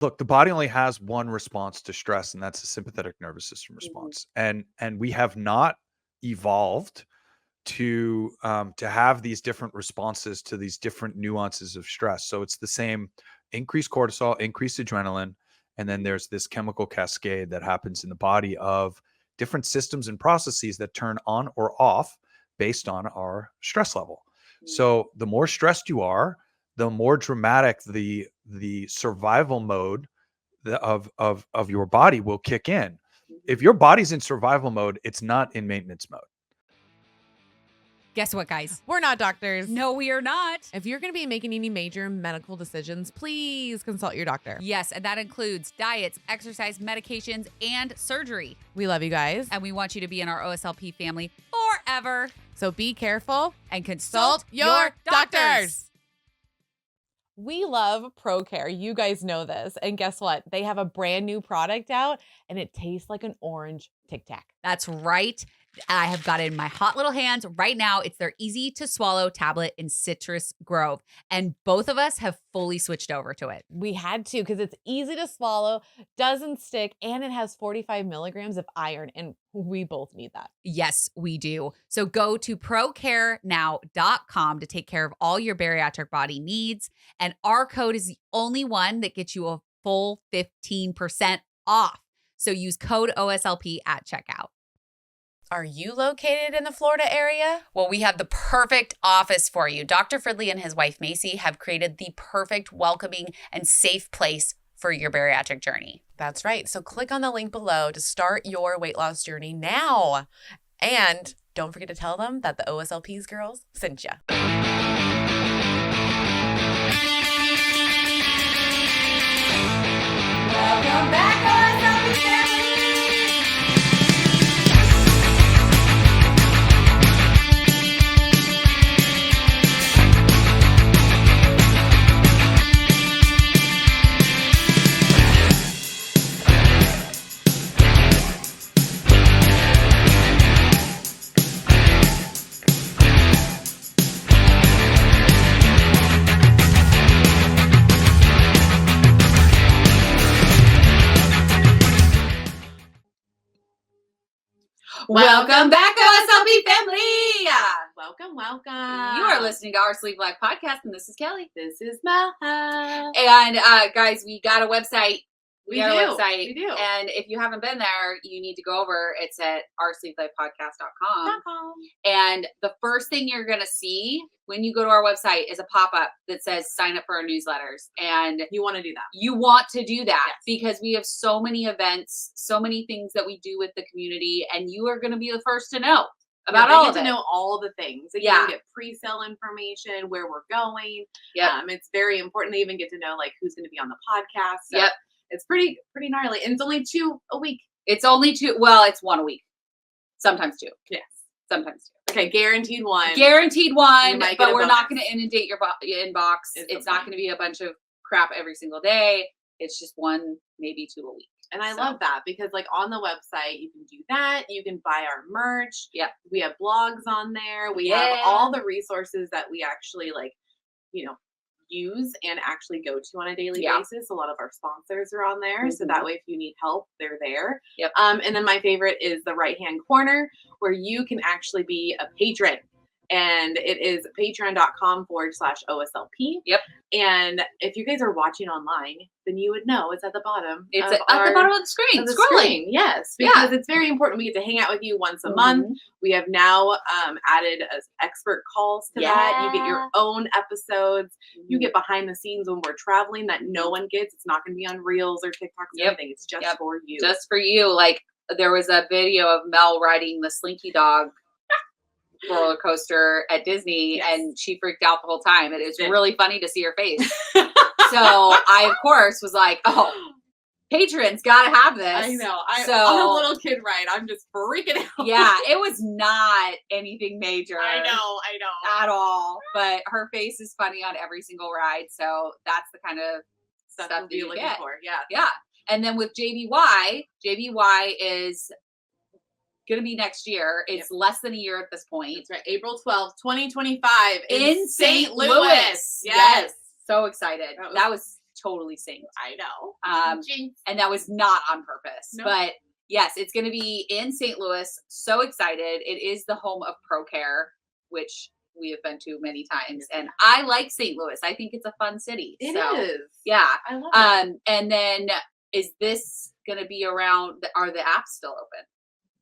look, the body only has one response to stress, and that's the sympathetic nervous system response. And we have not evolved to have these different responses to these different nuances of stress. So it's the same increased cortisol, increased adrenaline, and then there's this chemical cascade that happens in the body of different systems and processes that turn on or off based on our stress level. So the more stressed you are, the more dramatic the survival mode of your body will kick in. If your body's in survival mode, it's not in maintenance mode. Guess what, guys? We're not doctors. No, we are not. If you're going to be making any major medical decisions, please consult your doctor. Yes, and that includes diets, exercise, medications, and surgery. We love you guys. And we want you to be in our OSLP family forever. So be careful and consult your doctors. We love ProCare. You guys know this. And guess what? They have a brand new product out and it tastes like an orange Tic Tac. That's right. I have got it in my hot little hands right now. It's their easy to swallow tablet in Citrus Grove. And both of us have fully switched over to it. We had to because it's easy to swallow, doesn't stick, and it has 45 milligrams of iron. And we both need that. Yes, we do. So go to procarenow.com to take care of all your bariatric body needs. And our code is the only one that gets you a full 15% off. So use code OSLP at checkout. Are you located in the Florida area? Well, we have the perfect office for you. Dr. Fridley and his wife, Macy, have created the perfect, welcoming, and safe place for your bariatric journey. That's right. So click on the link below to start your weight loss journey now. And don't forget to tell them that the OSLP's girls sent you. Welcome back, OSLP family! Welcome back, OSLP family! Welcome. You are listening to our Sleep Black podcast, and this is Kelly. This is Mel. And guys, we got a website. We do. And if you haven't been there, you need to go over. It's at oursleeplifepodcast.com. And the first thing you're going to see when you go to our website is a pop-up that says sign up for our newsletters. And you want to do that. You want to do that because we have so many events, so many things that we do with the community, and you are going to be the first to know about all of it. To know all the things. Like, you get pre-sale information, where we're going. It's very important. They even get to know like who's going to be on the podcast. So it's pretty gnarly. And it's only 2 a week. It's only 2. Well, it's 1 a week. Sometimes 2. Yes. Sometimes 2. Okay, guaranteed 1. Guaranteed 1, but we're bonus. not going to inundate your inbox. It's not going to be a bunch of crap every single day. It's just 1, maybe 2 a week. And I love that because like on the website, you can do that. You can buy our merch. Yeah. We have blogs on there. We have all the resources that we actually like, use and actually go to on a daily basis. A lot of our sponsors are on there. So that way, if you need help, they're there. Yep. And then my favorite is the right-hand corner where you can actually be a patron. And it is patreon.com/OSLP. Yep. And if you guys are watching online, then you would know it's at the bottom. It's at the bottom of the screen. Scrolling. Yes. Because it's very important. We get to hang out with you once a month. We have now added expert calls to that. You get your own episodes. You get behind the scenes when we're traveling that no one gets. It's not going to be on Reels or TikToks or anything. It's just for you. Just for you. Like there was a video of Mel riding the Slinky Dog roller coaster at Disney and she freaked out the whole time. And it was really funny to see her face. So I, of course, was like, oh, patrons gotta have this. I know. So on a little kid ride, I'm just freaking out. Yeah, it was not anything major. I know. At all. But her face is funny on every single ride. So that's the kind of stuff that you looking get. For. Yeah. Yeah. And then with JBY is going to be next year. It's less than a year at this point. That's right. April 12th, 2025 in St. Louis. Yes. So excited. That was totally synced. I know. And that was not on purpose. Nope. But yes, it's going to be in St. Louis. So excited. It is the home of ProCare, which we have been to many times. And I like St. Louis. I think it's a fun city. It is. Yeah. I love it. And then is this going to be around, are the apps still open?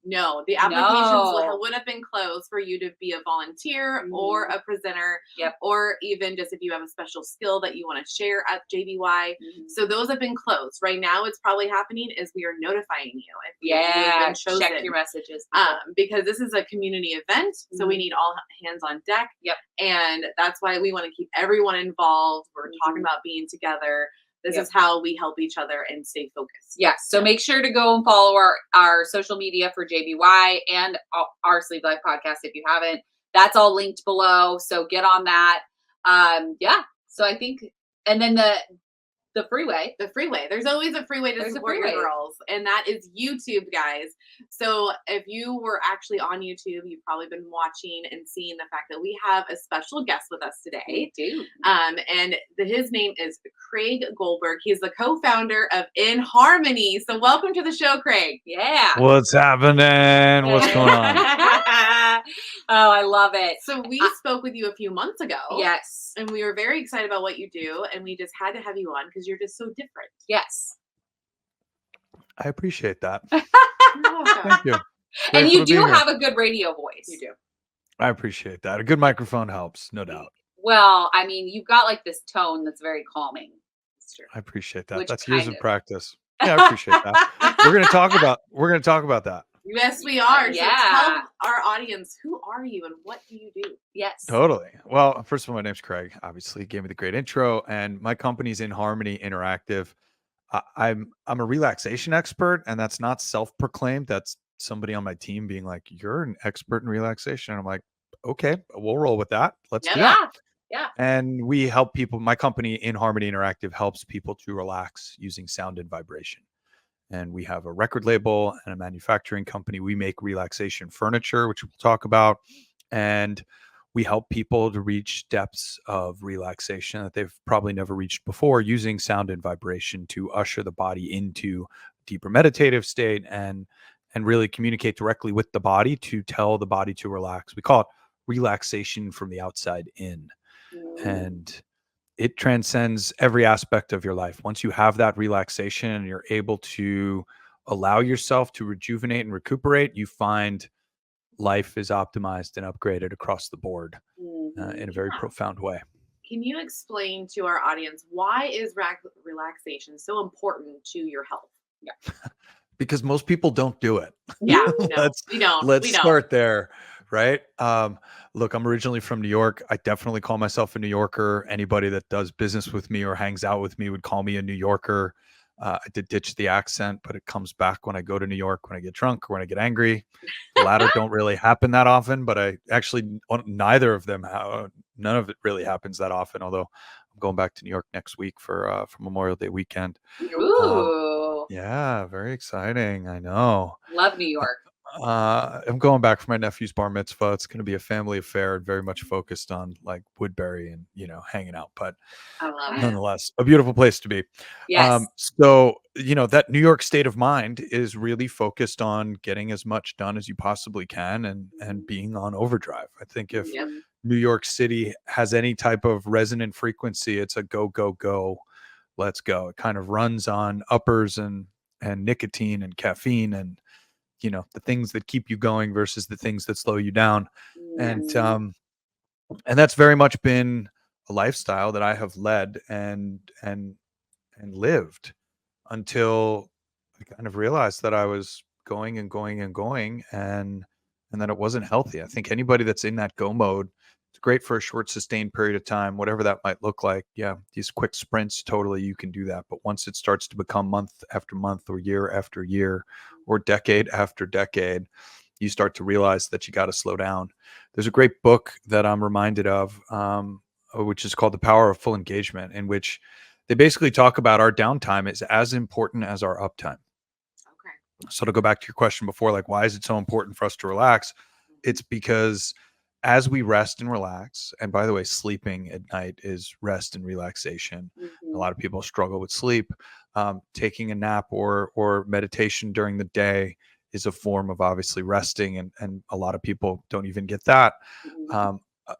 No, the applications would have been closed for you to be a volunteer or a presenter, or even just if you have a special skill that you want to share at JBY. So those have been closed. Right now, what's probably happening is we are notifying you if you have been chosen. Check your messages. Because this is a community event, so we need all hands on deck. And that's why we want to keep everyone involved. We're talking about being together. This is how we help each other and stay focused. Yes. So make sure to go and follow our social media for JBY and our Sleep Life podcast if you haven't. That's all linked below. So get on that. So I think, and then the freeway. The freeway. There's always a freeway to support your girls. And that is YouTube, guys. So if you were actually on YouTube, you've probably been watching and seeing the fact that we have a special guest with us today. We do. And his name is Craig Goldberg. He's the co-founder of In Harmony. So welcome to the show, Craig. Yeah. What's happening? What's going on? Oh, I love it. So we spoke with you a few months ago. Yes. And we were very excited about what you do. And we just had to have you on because you're just so different. Yes. I appreciate that. Thank you. And you do have a good radio voice. You do. I appreciate that. A good microphone helps, no doubt. Well, I mean, you've got like this tone that's very calming. It's true. I appreciate that. Which That's years of practice. Yeah, I appreciate that. We're gonna talk about that. Yes, we are. Yeah. So tell our audience, who are you and what do you do? Yes. Totally. Well, first of all, my name's Craig. Obviously, gave me the great intro, and my company's In Harmony Interactive. I'm a relaxation expert, and that's not self-proclaimed. That's somebody on my team being like, "You're an expert in relaxation," and I'm like, "Okay, we'll roll with that. Let's do that." Yeah. And we help people. My company, In Harmony Interactive, helps people to relax using sound and vibration. And we have a record label and a manufacturing company. We make relaxation furniture, which we'll talk about. And we help people to reach depths of relaxation that they've probably never reached before using sound and vibration to usher the body into a deeper meditative state and really communicate directly with the body to tell the body to relax. We call it relaxation from the outside in. And it transcends every aspect of your life. Once you have that relaxation and you're able to allow yourself to rejuvenate and recuperate, you find life is optimized and upgraded across the board in a very profound way. Can you explain to our audience why is relaxation so important to your health? Yeah. Because most people don't do it. Yeah, no, we don't. Let's start there. Right. Look, I'm originally from New York. I definitely call myself a New Yorker. Anybody that does business with me or hangs out with me would call me a New Yorker. I did ditch the accent, but it comes back when I go to New York, when I get drunk or when I get angry. The latter don't really happen that often, but I actually, neither of them, none of it really happens that often. Although I'm going back to New York next week for Memorial Day weekend. Ooh. Yeah, very exciting. I know. Love New York. I'm going back for my nephew's bar mitzvah. It's going to be a family affair and very much focused on like Woodbury and, hanging out, but I love it. Nonetheless, a beautiful place to be. Yes. So, that New York state of mind is really focused on getting as much done as you possibly can and being on overdrive. I think if New York City has any type of resonant frequency, it's a go, go, go. Let's go. It kind of runs on uppers and nicotine and caffeine and the things that keep you going versus the things that slow you down. And that's very much been a lifestyle that I have led and lived until I kind of realized that I was going and going and going and that it wasn't healthy. I think anybody that's in that go mode, it's great for a short sustained period of time, whatever that might look like. Yeah, these quick sprints, totally you can do that. But once it starts to become month after month or year after year or decade after decade, you start to realize that you got to slow down. There's a great book that I'm reminded of, which is called The Power of Full Engagement, in which they basically talk about our downtime is as important as our uptime. Okay. So to go back to your question before, like, why is it so important for us to relax? It's because as we rest and relax, and by the way, sleeping at night is rest and relaxation. A lot of people struggle with sleep. Taking a nap or meditation during the day is a form of obviously resting, and a lot of people don't even get that.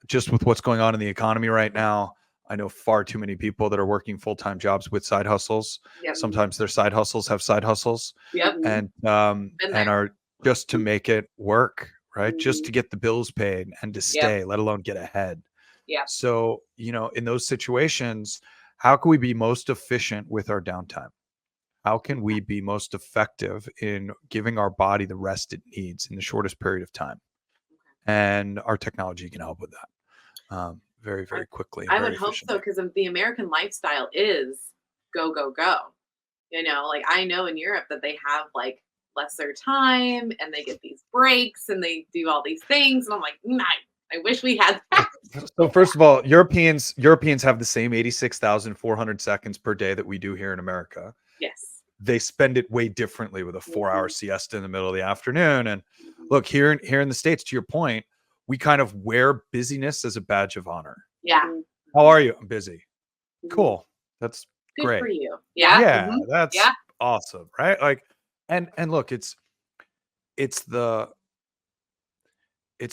Just with what's going on in the economy right now, I know far too many people that are working full-time jobs with side hustles. Yep. Sometimes their side hustles have side hustles, Yep. and are just to make it work, right? Just to get the bills paid and to stay, let alone get ahead. Yeah. So, in those situations, how can we be most efficient with our downtime? How can we be most effective in giving our body the rest it needs in the shortest period of time? And our technology can help with that very, very quickly. And I very would hope so, efficiently. because the American lifestyle is go, go, go. Like I know in Europe that they have like lesser time and they get these breaks and they do all these things. And I'm like, I wish we had that. So first of all, Europeans have the same 86,400 seconds per day that we do here in America. Yes. They spend it way differently with a 4-hour siesta in the middle of the afternoon. And look, here in the States, to your point, we kind of wear busyness as a badge of honor. Yeah. How are you? I'm busy. Cool. That's good great. for you. Yeah. Yeah, that's awesome, right? Like, and look, it's the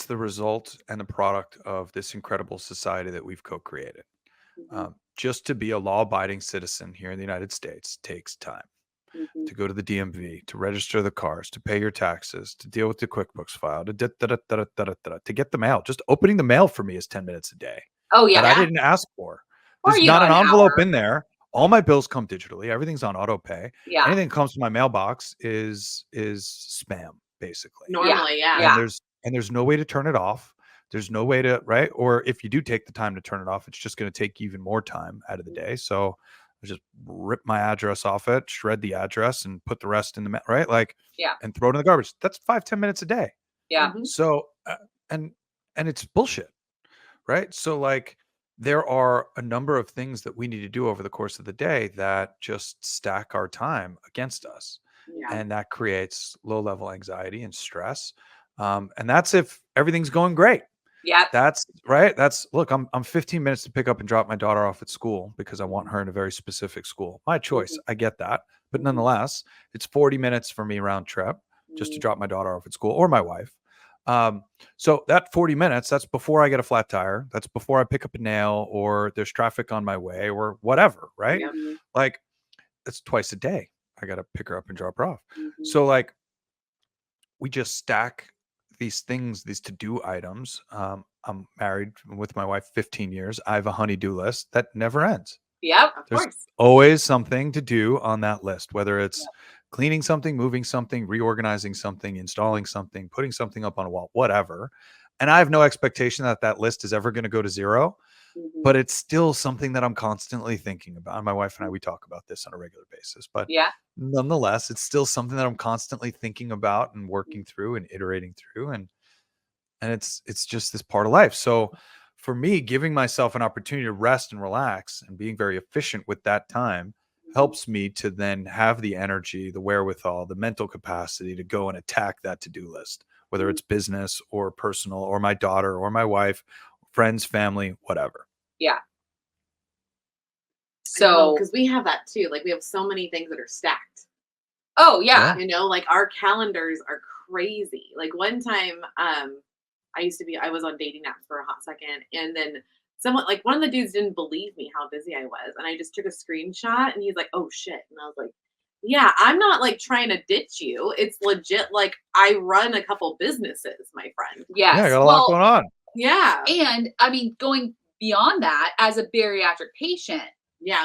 result and the product of this incredible society that we've co-created. Just to be a law-abiding citizen here in the United States takes time. To go to the DMV, to register the cars, to pay your taxes, to deal with the QuickBooks file, to get the mail. Just opening the mail for me is 10 minutes a day. Oh yeah. That I didn't ask for. Or, There's not an envelope hour. in there. All my bills come digitally. Everything's on auto pay. Yeah. Anything that comes to my mailbox is spam, basically. Normally, And there's no way to turn it off. There's no way to, right? Or if you do take the time to turn it off, it's just going to take even more time out of the day. So I just rip my address off it, shred the address, and put the rest in the right, like, and throw it in the garbage. That's 5-10 minutes a day. Yeah. So and it's bullshit, right? So like, there are a number of things that we need to do over the course of the day that just stack our time against us. And that creates low-level anxiety and stress. And that's if everything's going great. Yeah. That's right. Look, I'm 15 minutes to pick up and drop my daughter off at school because I want her in a very specific school. My choice. I get that. But nonetheless, it's 40 minutes for me round trip just to drop my daughter off at school, or my wife. So that 40 minutes, that's before I get a flat tire. That's before I pick up a nail or there's traffic on my way or whatever. Right. Like, it's twice a day. I got to pick her up and drop her off. So like, we just stack these things, these to-do items. I'm married with my wife 15 years. I have a honey-do list that never ends. Yep. There's always something to do on that list, whether it's cleaning something, moving something, reorganizing something, installing something, putting something up on a wall, whatever. And I have no expectation that that list is ever going to go to zero, but it's still something that I'm constantly thinking about. And my wife and I, we talk about this on a regular basis, but nonetheless, it's still something that I'm constantly thinking about and working through and iterating through. And it's just this part of life. So for me, giving myself an opportunity to rest and relax and being very efficient with that time helps me to then have the energy, the wherewithal, the mental capacity to go and attack that to-do list, whether it's business or personal or my daughter or my wife, friends, family, whatever. Yeah. So, because we have that too. Like, we have so many things that are stacked. Oh yeah. Like our calendars are crazy. Like one time, I was on dating apps for a hot second, and then one of the dudes didn't believe me how busy I was, and I just took a screenshot, and he's like, "Oh shit," and I was like, "Yeah, I'm not like trying to ditch you. It's legit. Like, I run a couple businesses, my friend." Yes. Yeah, I got a lot going on. Yeah. And I mean, going beyond that, as a bariatric patient,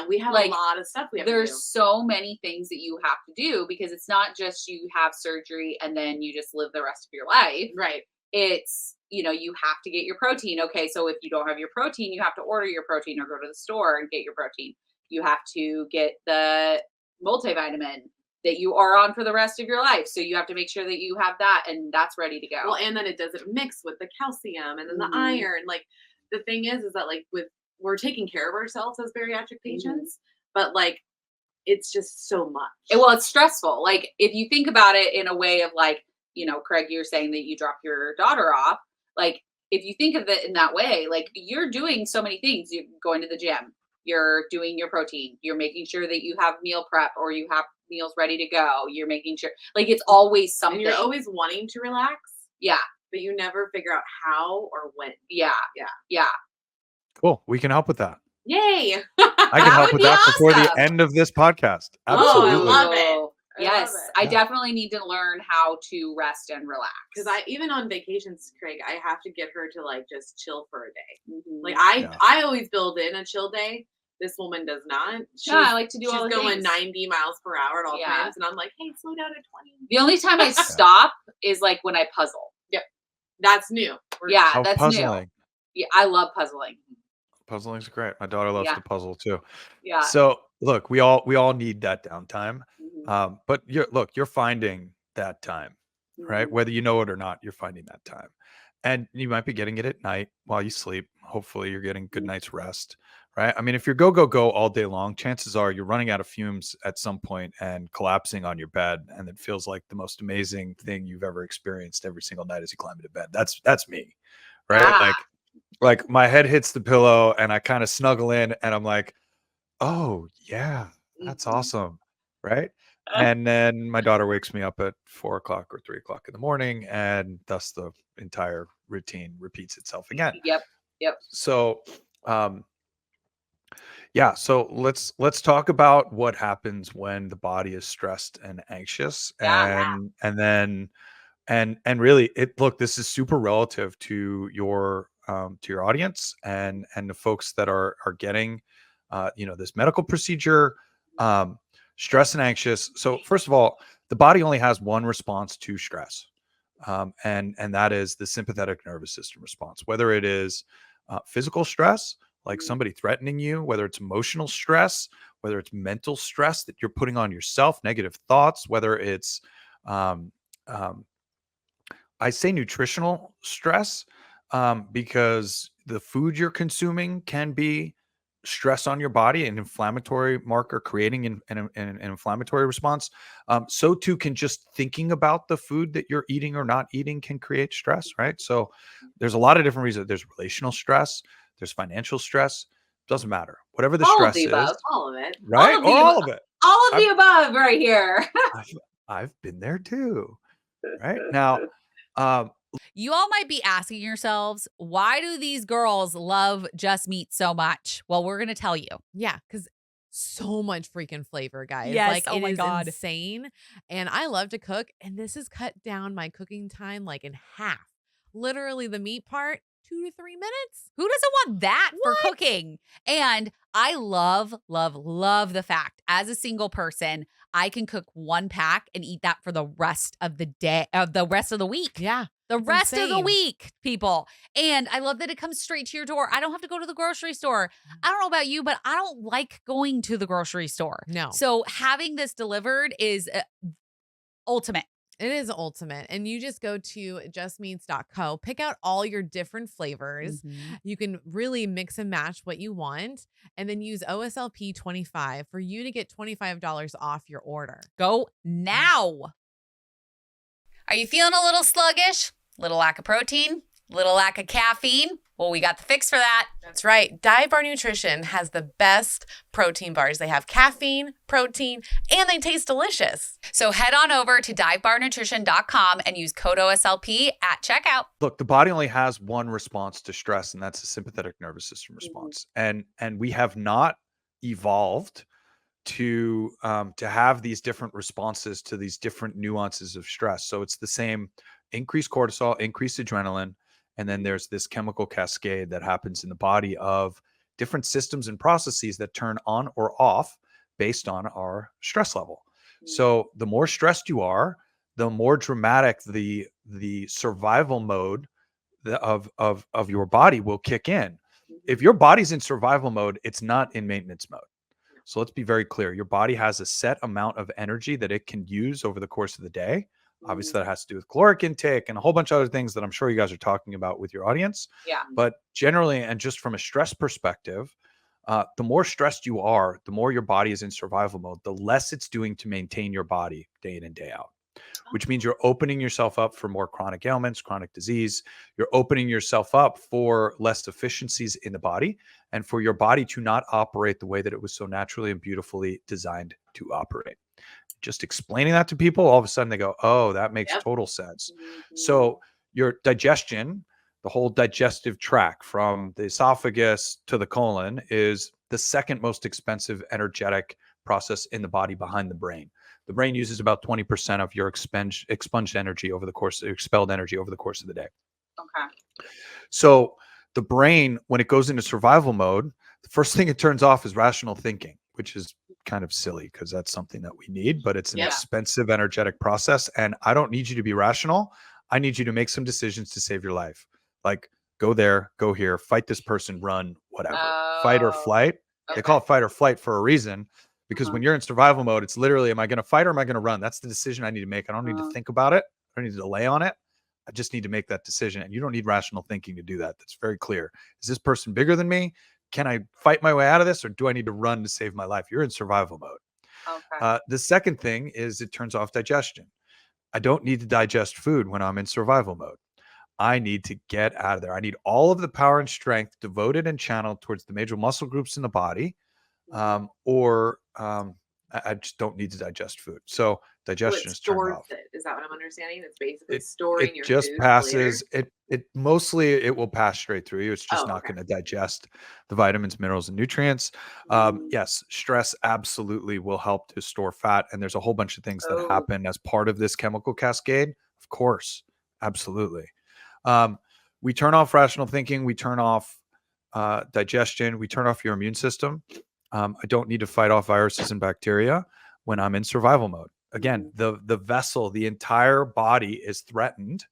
we have a lot of stuff we have to do. There's so many things that you have to do, because it's not just you have surgery and then you just live the rest of your life. Right. It's, you have to get your protein. Okay, so if you don't have your protein, you have to order your protein or go to the store and get your protein. You have to get the multivitamin that you are on for the rest of your life. So you have to make sure that you have that and that's ready to go. Well, and then it doesn't mix with the calcium and then the iron. Like, the thing is that like we're taking care of ourselves as bariatric patients, but like, it's just so much. Well, it's stressful. Like, if you think about it in a way of like, Craig, you're saying that you drop your daughter off. Like, if you think of it in that way, like you're doing so many things. You're going to the gym, you're doing your protein, you're making sure that you have meal prep or you have meals ready to go. You're making sure, like it's always something. And you're always wanting to relax. Yeah. But you never figure out how or when. Yeah. Yeah. Yeah. Cool. We can help with that. Yay. I can help with that before the end of this podcast. Absolutely. Oh, I love it. Yes, I definitely need to learn how to rest and relax. Because even on vacations, Craig, I have to get her to like just chill for a day. Mm-hmm. Like I always build in a chill day. This woman does not. I like to do all the things. She's going 90 miles per hour at all times, and I'm like, hey, slow down to 20. The only time I stop is like when I puzzle. Yep, that's new. That's puzzling. New. Yeah, I love puzzling. Puzzling's great. My daughter loves to puzzle too. Yeah. So look, we all need that downtime. But you're finding that time, right? Whether you know it or not, you're finding that time. And you might be getting it at night while you sleep. Hopefully you're getting good night's rest, right? I mean, if you're go all day long, chances are you're running out of fumes at some point and collapsing on your bed. And it feels like the most amazing thing you've ever experienced every single night as you climb into bed. That's me, right? Like my head hits the pillow and I kind of snuggle in and I'm like, oh yeah, that's awesome. Right. And then my daughter wakes me up at 4 o'clock or 3 o'clock in the morning, and thus the entire routine repeats itself again. Yep. So, so let's talk about what happens when the body is stressed and anxious, and really, this is super relative to your audience and the folks that are getting, this medical procedure. Stress and anxious. So first of all, the body only has one response to stress. And that is the sympathetic nervous system response, whether it is physical stress, like somebody threatening you, whether it's emotional stress, whether it's mental stress that you're putting on yourself, negative thoughts, whether it's, I say nutritional stress, because the food you're consuming can be stress on your body, an inflammatory marker, creating an inflammatory response. So too can just thinking about the food that you're eating or not eating can create stress, right? So there's a lot of different reasons. There's relational stress, there's financial stress. Doesn't matter. Whatever the stress is, all of it, right? All of it. All of the above right here. I've been there too, right? Now, you all might be asking yourselves, why do these girls love Just Meat so much? Well, we're going to tell you. Yeah, because so much freaking flavor, guys. Yes, like, oh my God. Insane. And I love to cook, and this has cut down my cooking time like in half. Literally the meat part, 2 to 3 minutes. Who doesn't want that for cooking? And I love, love, love the fact, as a single person, I can cook one pack and eat that for the rest of the day, the rest of the week. Yeah. The rest of the week, people. And I love that it comes straight to your door. I don't have to go to the grocery store. I don't know about you, but I don't like going to the grocery store. No. So having this delivered is ultimate. It is ultimate. And you just go to justmeats.co, pick out all your different flavors. You can really mix and match what you want, and then use OSLP 25 for you to get $25 off your order. Go now. Are you feeling a little sluggish? Little lack of protein? Little lack of caffeine? Well, we got the fix for that. That's right. Dive Bar Nutrition has the best protein bars. They have caffeine, protein, and they taste delicious. So head on over to divebarnutrition.com and use code OSLP at checkout. Look, the body only has one response to stress, and that's the sympathetic nervous system response. And we have not evolved to have these different responses to these different nuances of stress. So it's the same increased cortisol, increased adrenaline, and then there's this chemical cascade that happens in the body of different systems and processes that turn on or off based on our stress level. So the more stressed you are, the more dramatic the survival mode of your body will kick in. If your body's in survival mode, it's not in maintenance mode. So let's be very clear. Your body has a set amount of energy that it can use over the course of the day. Obviously, that has to do with caloric intake and a whole bunch of other things that I'm sure you guys are talking about with your audience. Yeah. But generally, and just from a stress perspective, the more stressed you are, the more your body is in survival mode, the less it's doing to maintain your body day in and day out. which means you're opening yourself up for more chronic ailments, chronic disease. You're opening yourself up for less deficiencies in the body and for your body to not operate the way that it was so naturally and beautifully designed to operate. Just explaining that to people, all of a sudden they go, oh, that makes total sense. So your digestion, the whole digestive tract from the esophagus to the colon, is the second most expensive energetic process in the body behind the brain. The brain uses about 20% of your expunged energy over the course, expelled energy over the course of the day. Okay. So the brain, when it goes into survival mode, the first thing it turns off is rational thinking, which is kind of silly because that's something that we need, but it's an expensive energetic process. And I don't need you to be rational. I need you to make some decisions to save your life. Like go there, go here, fight this person, run, whatever. Fight or flight. Okay. They call it fight or flight for a reason, because when you're in survival mode, it's literally, am I going to fight or am I going to run? That's the decision I need to make. I don't need to think about it. I don't need to delay on it. I just need to make that decision. And you don't need rational thinking to do that. That's very clear. Is this person bigger than me? Can I fight my way out of this, or do I need to run to save my life? You're in survival mode. Okay. The second thing is it turns off digestion. I don't need to digest food when I'm in survival mode. I need to get out of there. I need all of the power and strength devoted and channeled towards the major muscle groups in the body, I just don't need to digest food. So digestion is turned off. Is that what I'm understanding? It's basically storing your just food passes. later? It mostly it will pass straight through you. It's just not going to digest the vitamins, minerals, and nutrients. Yes, stress absolutely will help to store fat, and there's a whole bunch of things that happen as part of this chemical cascade. Of course, absolutely. We turn off rational thinking. We turn off digestion. We turn off your immune system. I don't need to fight off viruses and bacteria when I'm in survival mode. Again, the vessel, the entire body is threatened.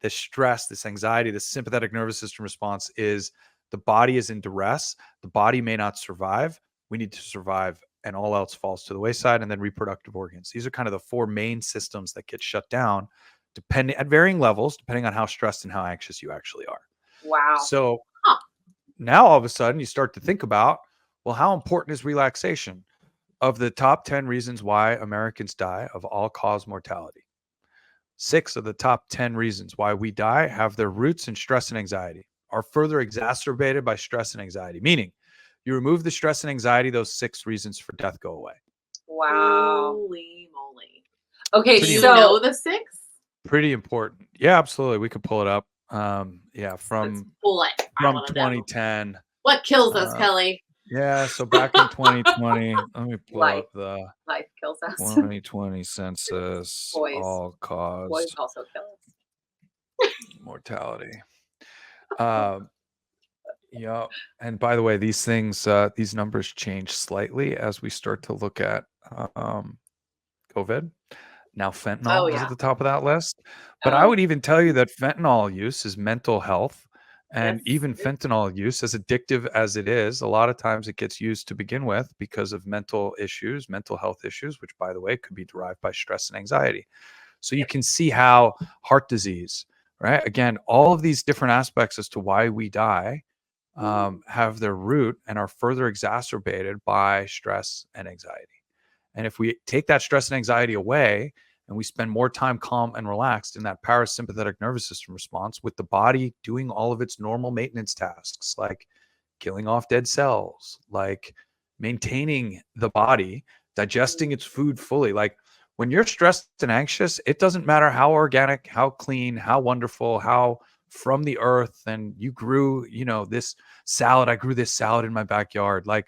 This stress, this anxiety, this sympathetic nervous system response is the body is in duress. The body may not survive. We need to survive, and all else falls to the wayside. And then reproductive organs. These are kind of the four main systems that get shut down, depending at varying levels, depending on how stressed and how anxious you actually are. Wow. So now all of a sudden you start to think about, well, how important is relaxation? Of the top 10 reasons why Americans die of all-cause mortality, 6 of the top 10 reasons why we die have their roots in stress and anxiety, are further exacerbated by stress and anxiety. Meaning, you remove the stress and anxiety, those 6 reasons for death go away. Wow. Holy moly. Okay, do you know the 6? Pretty important. Yeah, absolutely. We could pull it up. From 2010. What kills us, Kelly? Yeah, so back in 2020, let me pull up the life kills us. 2020 census, all cause boys also kill us. Mortality. Yeah, and by the way, these things, these numbers change slightly as we start to look at COVID. Now fentanyl is at the top of that list, but I would even tell you that fentanyl use is mental health. And even fentanyl use, as addictive as it is, a lot of times it gets used to begin with because of mental issues, mental health issues, which, by the way, could be derived by stress and anxiety. So you can see how heart disease, right? Again, all of these different aspects as to why we die have their root and are further exacerbated by stress and anxiety. And if we take that stress and anxiety away, and we spend more time calm and relaxed in that parasympathetic nervous system response, with the body doing all of its normal maintenance tasks, like killing off dead cells, like maintaining the body, digesting its food fully. Like when you're stressed and anxious, it doesn't matter how organic, how clean, how wonderful, how from the earth, and you grew, this salad. I grew this salad in my backyard. Like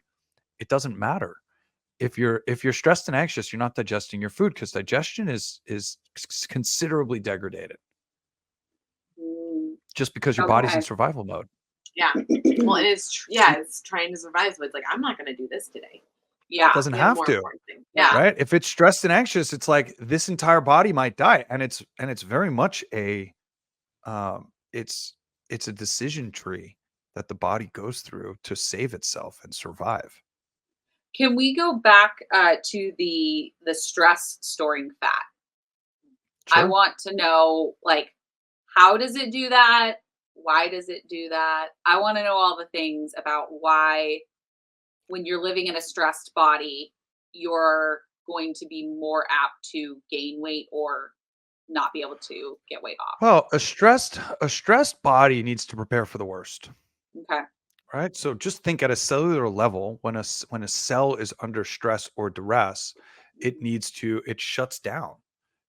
it doesn't matter. If you're stressed and anxious, you're not digesting your food, because digestion is considerably degraded just because your body's in survival mode. Yeah. Well, it's trying to survive. So it's like, I'm not going to do this today. Yeah. It doesn't have to. Yeah. Right. If it's stressed and anxious, it's like this entire body might die. And it's very much it's a decision tree that the body goes through to save itself and survive. Can we go back to the stress storing fat? Sure. I want to know, like, how does it do that? Why does it do that? I want to know all the things about why, when you're living in a stressed body, you're going to be more apt to gain weight or not be able to get weight off. Well, a stressed body needs to prepare for the worst. Okay. Right. So just think at a cellular level, when a cell is under stress or duress, it shuts down.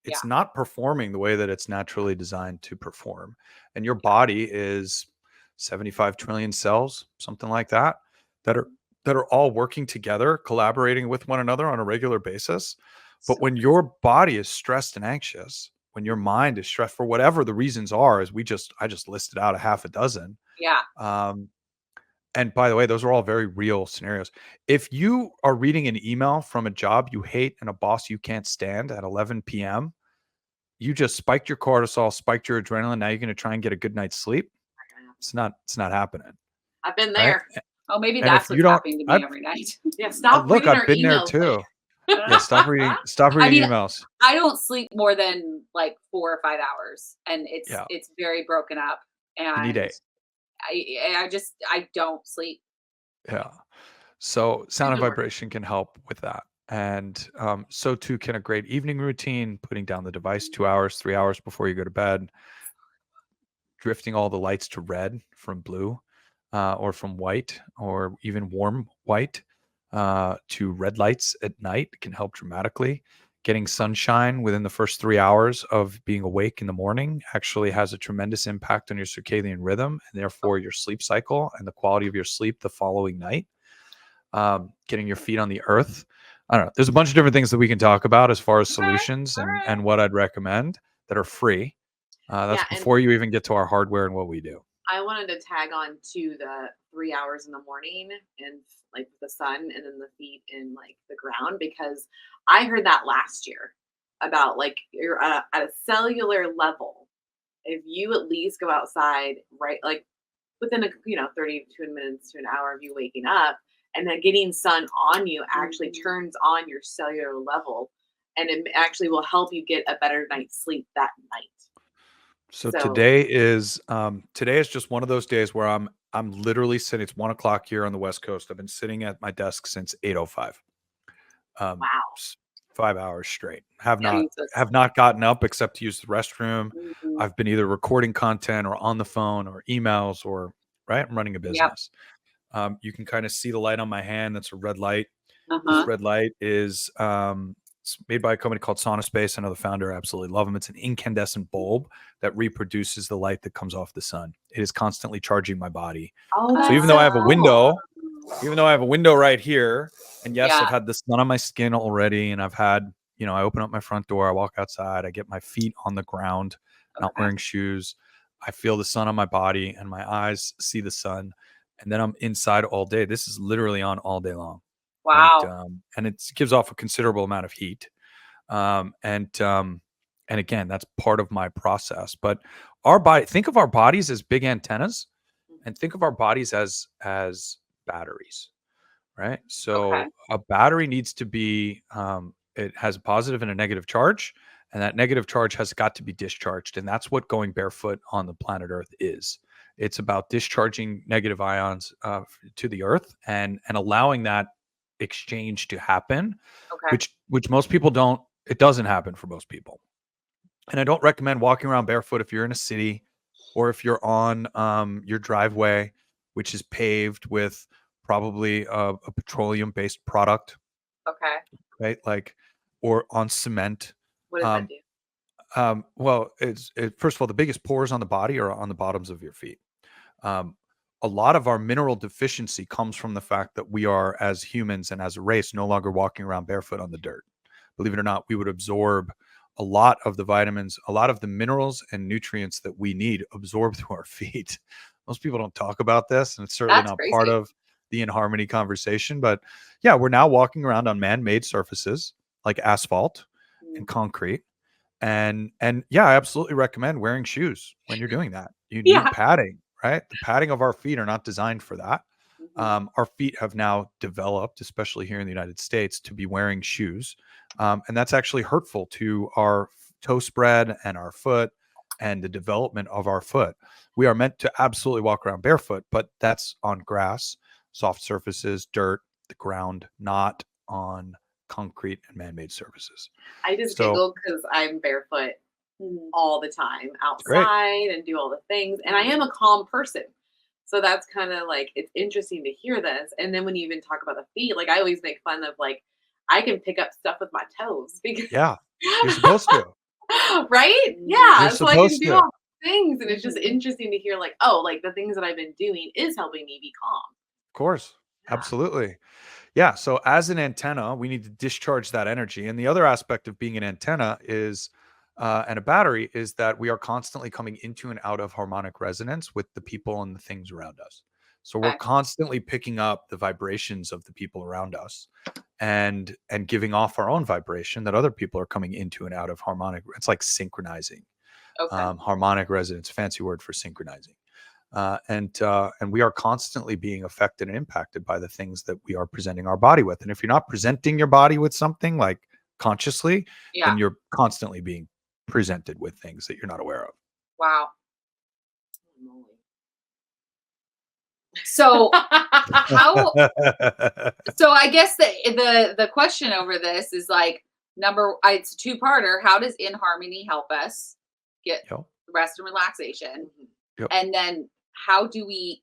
Yeah. It's not performing the way that it's naturally designed to perform. And your body is 75 trillion cells, something like that, that are all working together, collaborating with one another on a regular basis. But when your body is stressed and anxious, when your mind is stressed for whatever the reasons are, I just listed out a half a dozen. Yeah. And by the way, those are all very real scenarios. If you are reading an email from a job you hate and a boss you can't stand at 11 p.m., you just spiked your cortisol, spiked your adrenaline. Now you're going to try and get a good night's sleep. It's not happening. I've been Right? there. Oh, maybe And that's if what's you don't, happening to me every night. Yeah, stop look, reading I've our been there emails. too. Yeah, stop reading emails. I don't sleep more than like 4 or 5 hours, and it's very broken up. And You need 8. I don't sleep. Yeah. So sound and vibration can help with that. And so too can a great evening routine, putting down the device 2 hours, 3 hours before you go to bed, drifting all the lights to red from blue or from white or even warm white to red lights at night can help dramatically. Getting sunshine within the first 3 hours of being awake in the morning actually has a tremendous impact on your circadian rhythm and therefore your sleep cycle and the quality of your sleep the following night. Getting your feet on the earth. I don't know. There's a bunch of different things that we can talk about as far as solutions and what I'd recommend that are free. That's before you even get to our hardware and what we do. I wanted to tag on to the 3 hours in the morning and like the sun and then the feet in like the ground, because I heard that last year about like you're at a cellular level. If you at least go outside, right, like within 32 minutes to an hour of you waking up, and then getting sun on you actually turns on your cellular level, and it actually will help you get a better night's sleep that night. So today is just one of those days where I'm literally sitting. It's 1:00 here on the West Coast. I've been sitting at my desk since 8:05. Wow. 5 hours straight. Have not gotten up except to use the restroom. I've been either recording content or on the phone or emails or I'm running a business. You can kind of see the light on my hand. That's a red light. This red light is it's made by a company called Space. I know the founder. I absolutely love them. It's an incandescent bulb that reproduces the light that comes off the sun. It is constantly charging my body. So even though I have a window right here, and yes, I've had the sun on my skin already, and I've had, I open up my front door, I walk outside, I get my feet on the ground, not wearing shoes. I feel the sun on my body and my eyes see the sun. And then I'm inside all day. This is literally on all day long. Wow. And it gives off a considerable amount of heat. And again, that's part of my process. But think of our bodies as big antennas, and think of our bodies as batteries, right? So a battery needs to be, it has a positive and a negative charge, and that negative charge has got to be discharged. And that's what going barefoot on the planet Earth is. It's about discharging negative ions to the earth and allowing that exchange to happen, which most people don't. It doesn't happen for most people. And I don't recommend walking around barefoot if you're in a city or if you're on your driveway, which is paved with probably a petroleum-based product. Okay. Right, like, or on cement. What does that do? Well, first of all, the biggest pores on the body are on the bottoms of your feet. A lot of our mineral deficiency comes from the fact that we are, as humans and as a race, no longer walking around barefoot on the dirt. Believe it or not, we would absorb a lot of the vitamins, a lot of the minerals and nutrients that we need absorbed through our feet. Most people don't talk about this, and it's certainly not part of the In Harmony conversation. But yeah, we're now walking around on man-made surfaces like asphalt and concrete. And yeah, I absolutely recommend wearing shoes when you're doing that. You need padding, right? The padding of our feet are not designed for that. Our feet have now developed, especially here in the United States, to be wearing shoes. And that's actually hurtful to our toe spread and our foot and the development of our foot. We are meant to absolutely walk around barefoot, but that's on grass, soft surfaces, dirt, the ground, not on concrete and man-made surfaces. I just giggled because I'm barefoot all the time outside and do all the things. And I am a calm person. So that's kind of like, it's interesting to hear this. And then when you even talk about the feet, like I always make fun of like, I can pick up stuff with my toes because you're supposed to. Right? Yeah. You're So I can supposed do to. all the things. And it's just interesting to hear like, oh, like the things that I've been doing is helping me be calm. Of course. Yeah. Absolutely. Yeah. So as an antenna, we need to discharge that energy. And the other aspect of being an antenna is, and a battery is that we are constantly coming into and out of harmonic resonance with the people and the things around us. So we're constantly picking up the vibrations of the people around us and giving off our own vibration that other people are coming into and out of harmonic. It's like synchronizing. Harmonic resonance, fancy word for synchronizing. And we are constantly being affected and impacted by the things that we are presenting our body with. And if you're not presenting your body with something like consciously, then you're constantly being presented with things that you're not aware of. Wow. So how? So I guess the question over this is like it's a two-parter. How does In Harmony help us get rest and relaxation? And then how do we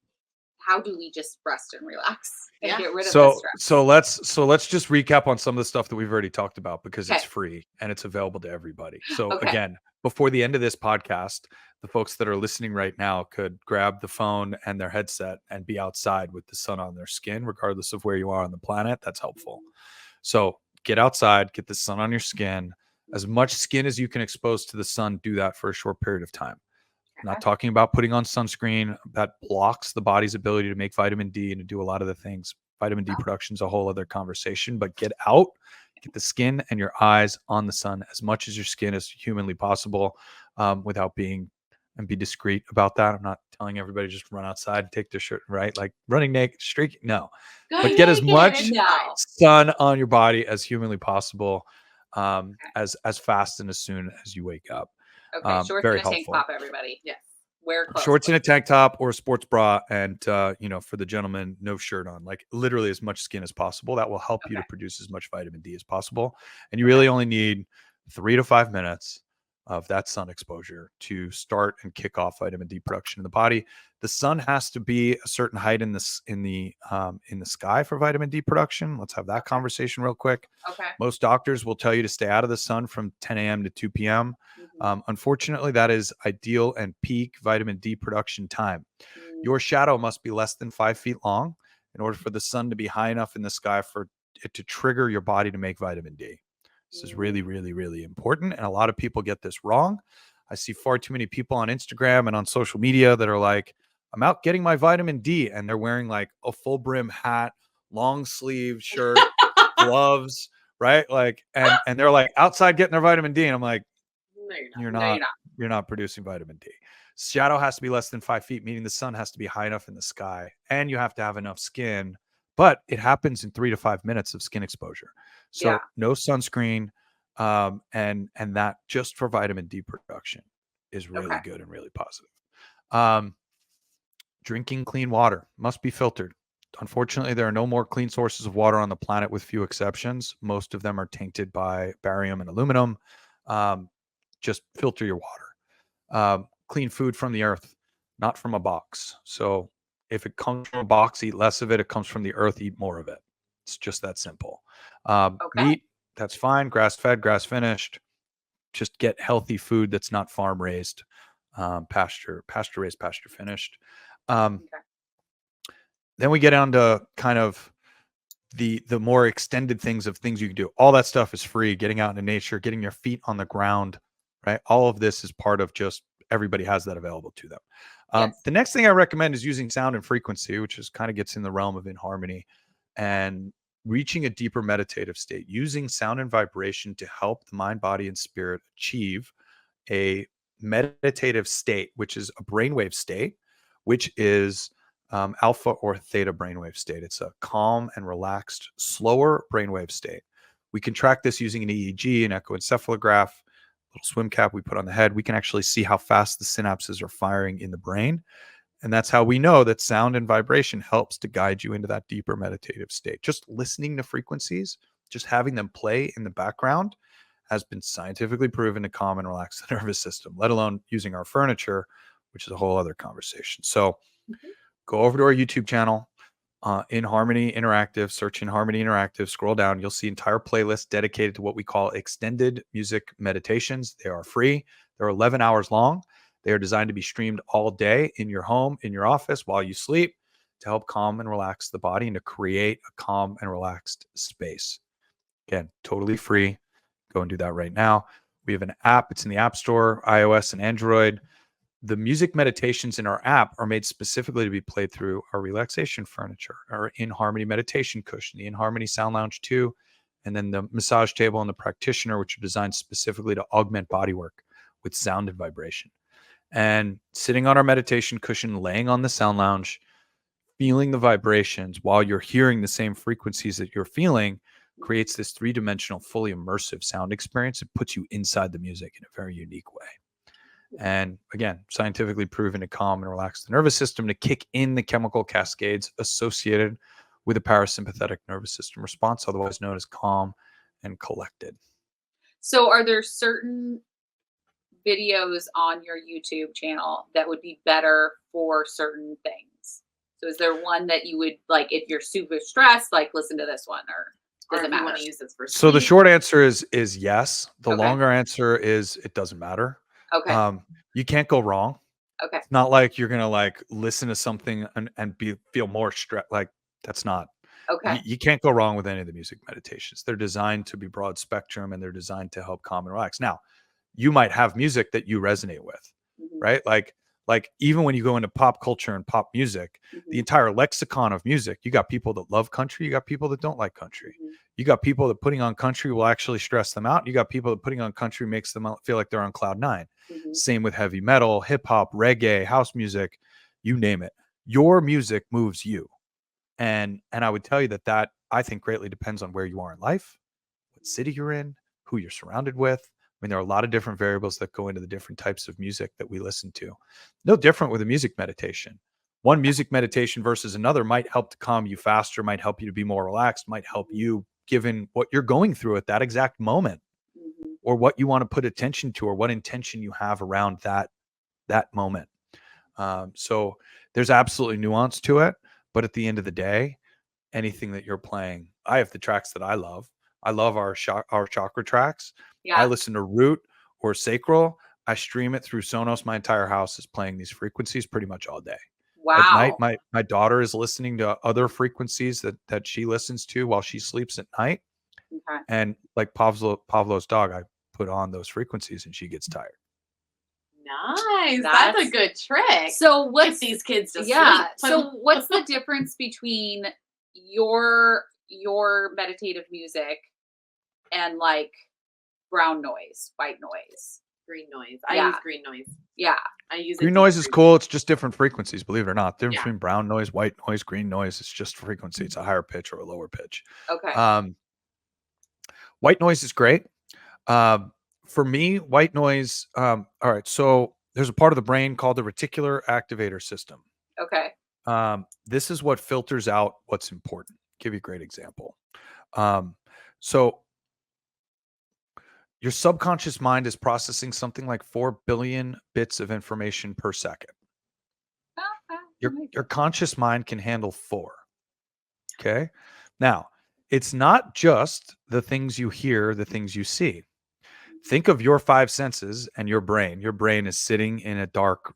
just rest and relax and get rid of the stress? So let's just recap on some of the stuff that we've already talked about because it's free and it's available to everybody. So again, before the end of this podcast, the folks that are listening right now could grab the phone and their headset and be outside with the sun on their skin, regardless of where you are on the planet. That's helpful. So get outside, get the sun on your skin. As much skin as you can expose to the sun, do that for a short period of time. Not talking about putting on sunscreen. That blocks the body's ability to make vitamin D and to do a lot of the things. Vitamin D production is a whole other conversation, but get out, get the skin and your eyes on the sun as much as your skin is humanly possible, without being, and be discreet about that. I'm not telling everybody just run outside and take their shirt, right? Like running naked, streaking. No, but get as much sun on your body as humanly possible, as fast and as soon as you wake up. Okay, shorts and a tank top, everybody. Yes. Wear clothes. Shorts and a tank top or a sports bra, and for the gentleman, no shirt on. Like literally as much skin as possible. That will help you to produce as much vitamin D as possible. And you really only need 3 to 5 minutes of that sun exposure to start and kick off vitamin D production in the body. The sun has to be a certain height in the sky for vitamin D production. Let's have that conversation real quick. Okay. Most doctors will tell you to stay out of the sun from 10 a.m. to 2 p.m. Unfortunately, that is ideal and peak vitamin D production time. Your shadow must be less than 5 feet long in order for the sun to be high enough in the sky for it to trigger your body to make vitamin D. This is really, really, really important. And a lot of people get this wrong. I see far too many people on Instagram and on social media that are like, I'm out getting my vitamin D. And they're wearing like a full brim hat, long sleeve shirt, gloves, right? Like, and they're like outside getting their vitamin D. And I'm like, no, you're not producing vitamin D. Shadow has to be less than 5 feet, meaning the sun has to be high enough in the sky and you have to have enough skin, but it happens in 3 to 5 minutes of skin exposure. So no sunscreen, and that just for vitamin D production is really good and really positive. Drinking clean water must be filtered. Unfortunately, there are no more clean sources of water on the planet with few exceptions. Most of them are tainted by barium and aluminum. Just filter your water. Clean food from the earth, not from a box. So if it comes from a box, eat less of it. It comes from the earth, eat more of it. It's just that simple. Meat, that's fine. Grass-fed, grass-finished. Just get healthy food that's not farm-raised, pasture-raised, pasture-finished. Then we get on to kind of the more extended things you can do. All that stuff is free. Getting out into nature, getting your feet on the ground, right? All of this is part of just everybody has that available to them. The next thing I recommend is using sound and frequency, which is kind of gets in the realm of In Harmony and reaching a deeper meditative state, using sound and vibration to help the mind, body, and spirit achieve a meditative state, which is a brainwave state, which is alpha or theta brainwave state. It's a calm and relaxed, slower brainwave state. We can track this using an EEG, an echoencephalograph, little swim cap we put on the head. We can actually see how fast the synapses are firing in the brain. And that's how we know that sound and vibration helps to guide you into that deeper meditative state. Just listening to frequencies, just having them play in the background has been scientifically proven to calm and relax the nervous system, let alone using our furniture, which is a whole other conversation. So go over to our YouTube channel, In Harmony Interactive, search In Harmony Interactive, scroll down. You'll see entire playlists dedicated to what we call extended music meditations. They are free. They're 11 hours long. They are designed to be streamed all day in your home, in your office, while you sleep, to help calm and relax the body and to create a calm and relaxed space. Again, totally free. Go and do that right now. We have an app. It's in the App Store, iOS and Android. The music meditations in our app are made specifically to be played through our relaxation furniture, our In Harmony meditation cushion, the In Harmony Sound Lounge 2, and then the massage table and the practitioner, which are designed specifically to augment body work with sound and vibration. And sitting on our meditation cushion, laying on the sound lounge, feeling the vibrations while you're hearing the same frequencies that you're feeling creates this three-dimensional, fully immersive sound experience. It puts you inside the music in a very unique way. And again, scientifically proven to calm and relax the nervous system, to kick in the chemical cascades associated with a parasympathetic nervous system response, otherwise known as calm and collected. So are there certain videos on your YouTube channel that would be better for certain things? So is there one that you would like, if you're super stressed, like listen to this one, or does it matter? Want to use this for so the sleep? short answer is yes. The Okay. longer answer is it doesn't matter. Okay. You can't go wrong. Okay. It's not like you're gonna like listen to something and feel more stress. Like that's not. Okay. You can't go wrong with any of the music meditations. They're designed to be broad spectrum and they're designed to help calm and relax. Now, you might have music that you resonate with, right? Like even when you go into pop culture and pop music, the entire lexicon of music, you got people that love country, you got people that don't like country. You got people that putting on country will actually stress them out. You got people that putting on country makes them feel like they're on cloud nine. Same with heavy metal, hip hop, reggae, house music, you name it. Your music moves you. And I would tell you that I think greatly depends on where you are in life, what city you're in, who you're surrounded with. I mean, there are a lot of different variables that go into the different types of music that we listen to. No different with a music meditation. One music meditation versus another might help to calm you faster, might help you to be more relaxed, might help you given what you're going through at that exact moment, or what you want to put attention to, or what intention you have around that moment. So there's absolutely nuance to it. But at the end of the day, anything that you're playing, I have the tracks that I love. I love our chakra tracks. Yeah. I listen to root or sacral. I stream it through Sonos. My entire house is playing these frequencies pretty much all day. Wow. At night, my daughter is listening to other frequencies that she listens to while she sleeps at night. Okay. And like Pavlov's dog, I put on those frequencies and she gets tired. Nice. That's a good trick. So what's Get these kids to sleep. So what's the difference between your meditative music and like brown noise, white noise? Green noise. I use green noise. Yeah. I use green noise is cool. It's just different frequencies, believe it or not. The difference Yeah. between brown noise, white noise, green noise, it's just frequency. It's a higher pitch or a lower pitch. Okay. White noise is great. For me, white noise, all right, so there's a part of the brain called the reticular activator system. Okay. This is what filters out what's important. Give you a great example. So your subconscious mind is processing something like 4 billion bits of information per second. Your conscious mind can handle 4. Okay. Now, it's not just the things you hear, the things you see. Think of your 5 senses and your brain. Your brain is sitting in a dark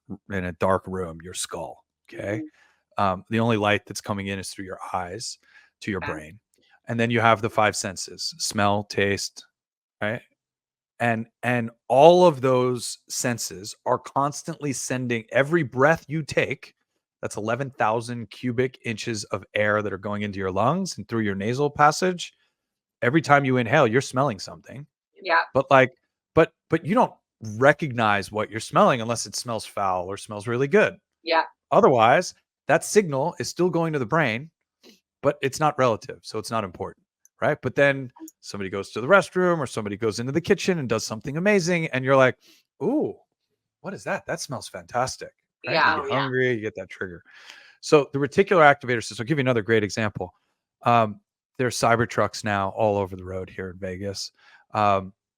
room, your skull. Okay. The only light that's coming in is through your eyes to your brain. And then you have the 5 senses: smell, taste, right? And all of those senses are constantly sending, every breath you take, that's 11,000 cubic inches of air that are going into your lungs and through your nasal passage. Every time you inhale, you're smelling something. Yeah. But you don't recognize what you're smelling unless it smells foul or smells really good. Yeah. Otherwise, that signal is still going to the brain, but it's not relative, so it's not important, right? But then somebody goes to the restroom or somebody goes into the kitchen and does something amazing, and you're like, "Ooh, what is that? That smells fantastic." Right? Yeah. You get hungry, you get that trigger. So the reticular activator system, I'll give you another great example. There's Cybertrucks now all over the road here in Vegas.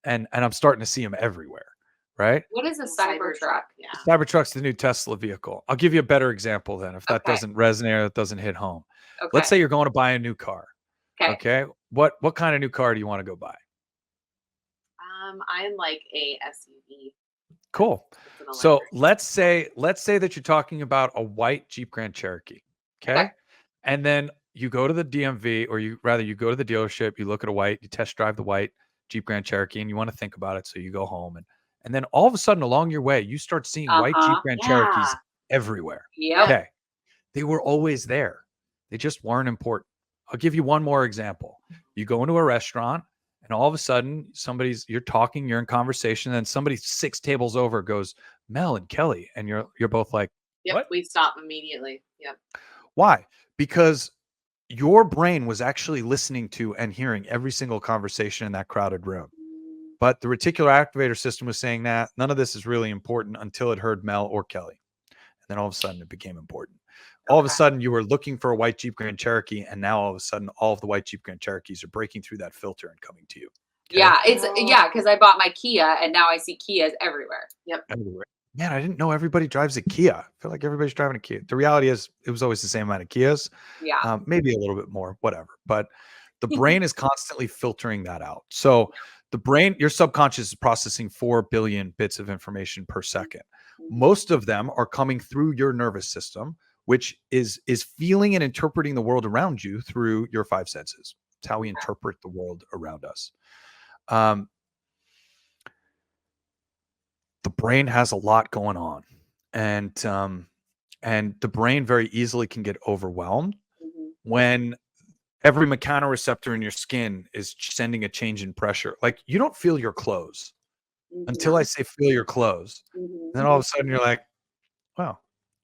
and I'm starting to see them everywhere, right? What is a Cybertruck? Yeah. Cybertruck's the new Tesla vehicle. I'll give you a better example then, if that Okay. doesn't resonate or that doesn't hit home. Okay. Let's say you're going to buy a new car. Okay. Okay. What kind of new car do you want to go buy? I'm like a SUV. Cool. So let's say that you're talking about a white Jeep Grand Cherokee. Okay. And then you go to the DMV, or you go to the dealership, you look at a white, you test drive the white Jeep Grand Cherokee, and you want to think about it. So you go home, and then all of a sudden along your way, you start seeing white Jeep Grand Cherokees everywhere. Yep. Okay. They were always there. They just weren't important. I'll give you one more example. You go into a restaurant, and all of a sudden you're talking, you're in conversation, and somebody 6 tables over goes, Mel and Kelly. And you're both like, yep, what? We stop immediately. Yep. Why? Because your brain was actually listening to and hearing every single conversation in that crowded room. But the reticular activator system was saying that none of this is really important until it heard Mel or Kelly. And then all of a sudden it became important. All of a sudden you were looking for a white Jeep Grand Cherokee, and now all of a sudden all of the white Jeep Grand Cherokees are breaking through that filter and coming to you. Okay? Yeah, because I bought my Kia and now I see Kias everywhere. Yep. Everywhere. Man, I didn't know everybody drives a Kia. I feel like everybody's driving a Kia. The reality is it was always the same amount of Kias. Yeah. Maybe a little bit more, whatever. But the brain is constantly filtering that out. So the brain, your subconscious is processing 4 billion bits of information per second. Most of them are coming through your nervous system, which is feeling and interpreting the world around you through your 5 senses. It's how we interpret the world around us. The brain has a lot going on, and the brain very easily can get overwhelmed when every mechanoreceptor in your skin is sending a change in pressure. Like, you don't feel your clothes until I say feel your clothes. Then all of a sudden you're like, wow,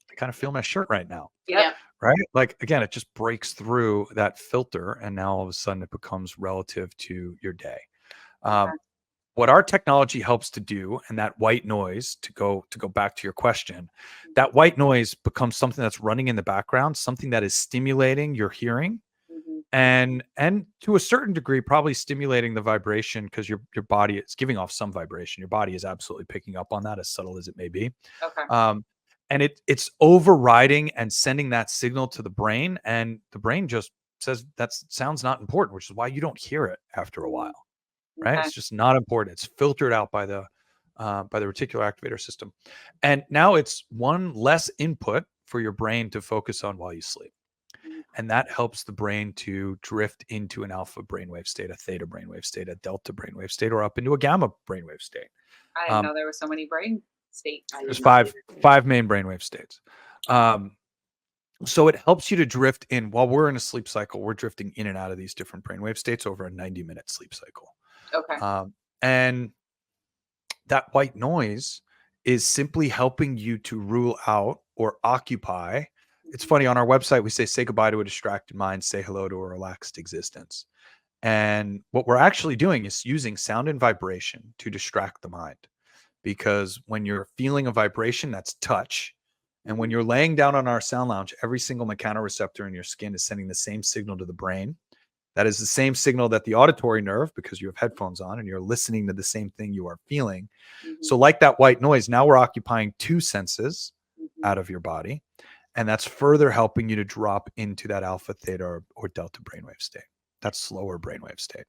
I kind of feel my shirt right now. Yep. Right? Like, again, it just breaks through that filter, and now all of a sudden it becomes relative to your day. What our technology helps to do, and that white noise, to go back to your question, that white noise becomes something that's running in the background, something that is stimulating your hearing, and to a certain degree probably stimulating the vibration, because your body is giving off some vibration. Your body is absolutely picking up on that, as subtle as it may be. Okay. And it's overriding and sending that signal to the brain, and the brain just says that sounds not important, which is why you don't hear it after a while. Right? Okay. It's just not important. It's filtered out by the reticular activator system. And now it's one less input for your brain to focus on while you sleep. And that helps the brain to drift into an alpha brainwave state, a theta brainwave state, a delta brainwave state, or up into a gamma brainwave state. I didn't know there were so many brain states. There's five main brainwave states. So it helps you to drift in. While we're in a sleep cycle, we're drifting in and out of these different brainwave states over a 90-minute sleep cycle. Okay. And that white noise is simply helping you to rule out or occupy. It's funny, on our website, we say goodbye to a distracted mind, say hello to a relaxed existence. And what we're actually doing is using sound and vibration to distract the mind. Because when you're feeling a vibration, that's touch. And when you're laying down on our sound lounge, every single mechanoreceptor in your skin is sending the same signal to the brain. That is the same signal that the auditory nerve, because you have headphones on and you're listening to the same thing you are feeling. So like that white noise, now we're occupying 2 senses out of your body. And that's further helping you to drop into that alpha, theta, or delta brainwave state. That slower brainwave state.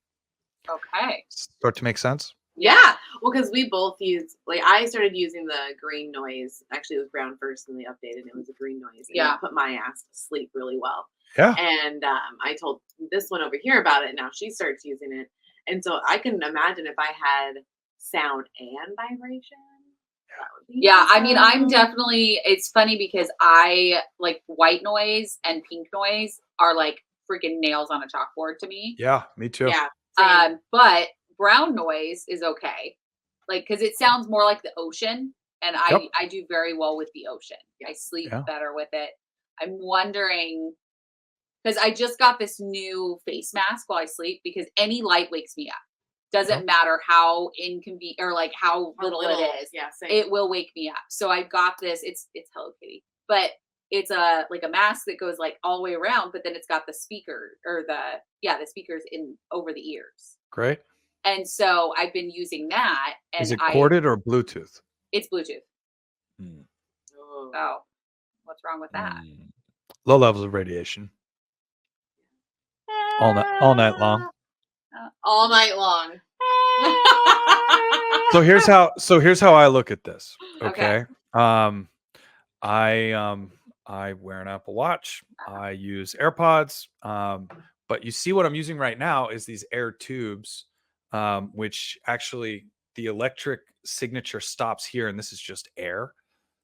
Okay. Start to make sense? Yeah. Well, because we both use, like, I started using the green noise. Actually, it was brown first, and they updated. It was a green noise. And it put my ass to sleep really well. Yeah. And I told this one over here about it, and now she starts using it. And so I can imagine if I had sound and vibration. Yeah, I mean, I'm definitely, it's funny because I like white noise and pink noise are like freaking nails on a chalkboard to me. Yeah, me too. Yeah. But brown noise is okay. Like, cause it sounds more like the ocean, and I do very well with the ocean. I sleep better with it. I'm wondering, because I just got this new face mask while I sleep, because any light wakes me up. Doesn't matter how inconvenient or like how little it is. Yeah, same. It will wake me up. So I got this. It's Hello Kitty, but it's a mask that goes like all the way around. But then it's got the speaker or the speakers in over the ears. Great. And so I've been using that. And Is it corded or Bluetooth? It's Bluetooth. Mm. Oh, what's wrong with that? Low levels of radiation. All night long. All night long. So here's how I look at this. Okay. I wear an Apple Watch. I use AirPods. But you see what I'm using right now is these air tubes, which actually the electric signature stops here, and this is just air.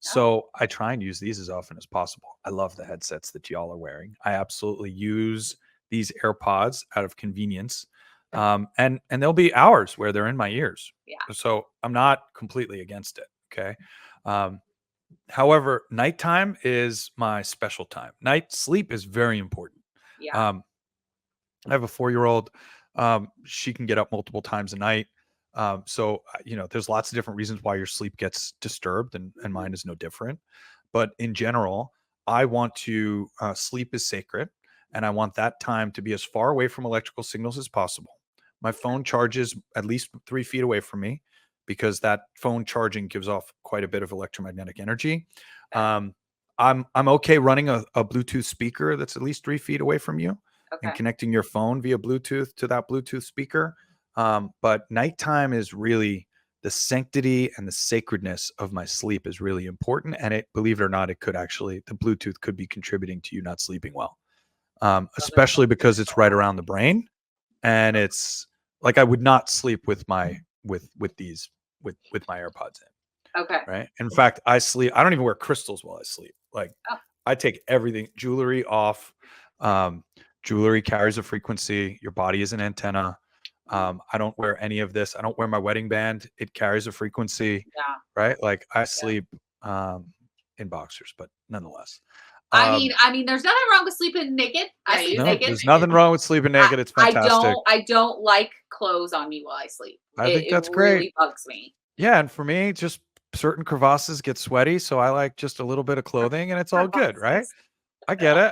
So I try and use these as often as possible. I love the headsets that y'all are wearing. I absolutely use these AirPods out of convenience. And there'll be hours where they're in my ears. Yeah. So I'm not completely against it. Okay. However, nighttime is my special time. Night sleep is very important. Yeah. I have a 4-year-old. She can get up multiple times a night. So there's lots of different reasons why your sleep gets disturbed, and mine is no different. But in general, I want to sleep is sacred, and I want that time to be as far away from electrical signals as possible. My phone charges at least 3 feet away from me, because that phone charging gives off quite a bit of electromagnetic energy. I'm okay running a Bluetooth speaker that's at least 3 feet away from you and connecting your phone via Bluetooth to that Bluetooth speaker. But nighttime is really the sanctity and the sacredness of my sleep is really important. And it, believe it or not, the Bluetooth could be contributing to you not sleeping well, especially because it's right around the brain. And it's like, I would not sleep with my AirPods in. Okay. Right. In fact, I don't even wear crystals while I sleep. Like I take everything, jewelry off. Jewelry carries a frequency. Your body is an antenna. I don't wear any of this. I don't wear my wedding band. It carries a frequency. Yeah. Right. Like I sleep in boxers, but nonetheless. I mean, there's nothing wrong with sleeping naked. I sleep naked. There's nothing wrong with sleeping naked. It's fantastic. I don't like clothes on me while I sleep. I think that's great. It really great. bugs me. Yeah, and for me, just certain crevasses get sweaty, so I like just a little bit of clothing, and it's all good, right? I get it.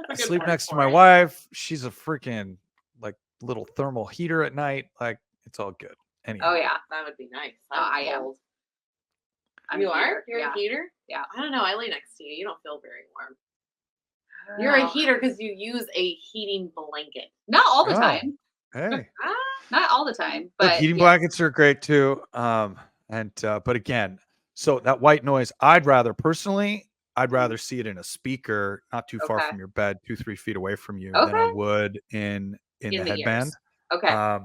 I sleep next to my wife. She's a freaking like little thermal heater at night. Like it's all good. Anyway. Oh yeah, that would be nice. I am. You're a heater? Yeah. I don't know. I lay next to you. You don't feel very warm. You're a heater because you use a heating blanket. Not all the time. Hey. Not all the time, but look, heating blankets are great too. But again, so that white noise, I'd rather see it in a speaker, not too far from your bed, 2-3 feet away from you, than I would in the headband. Ears. Okay.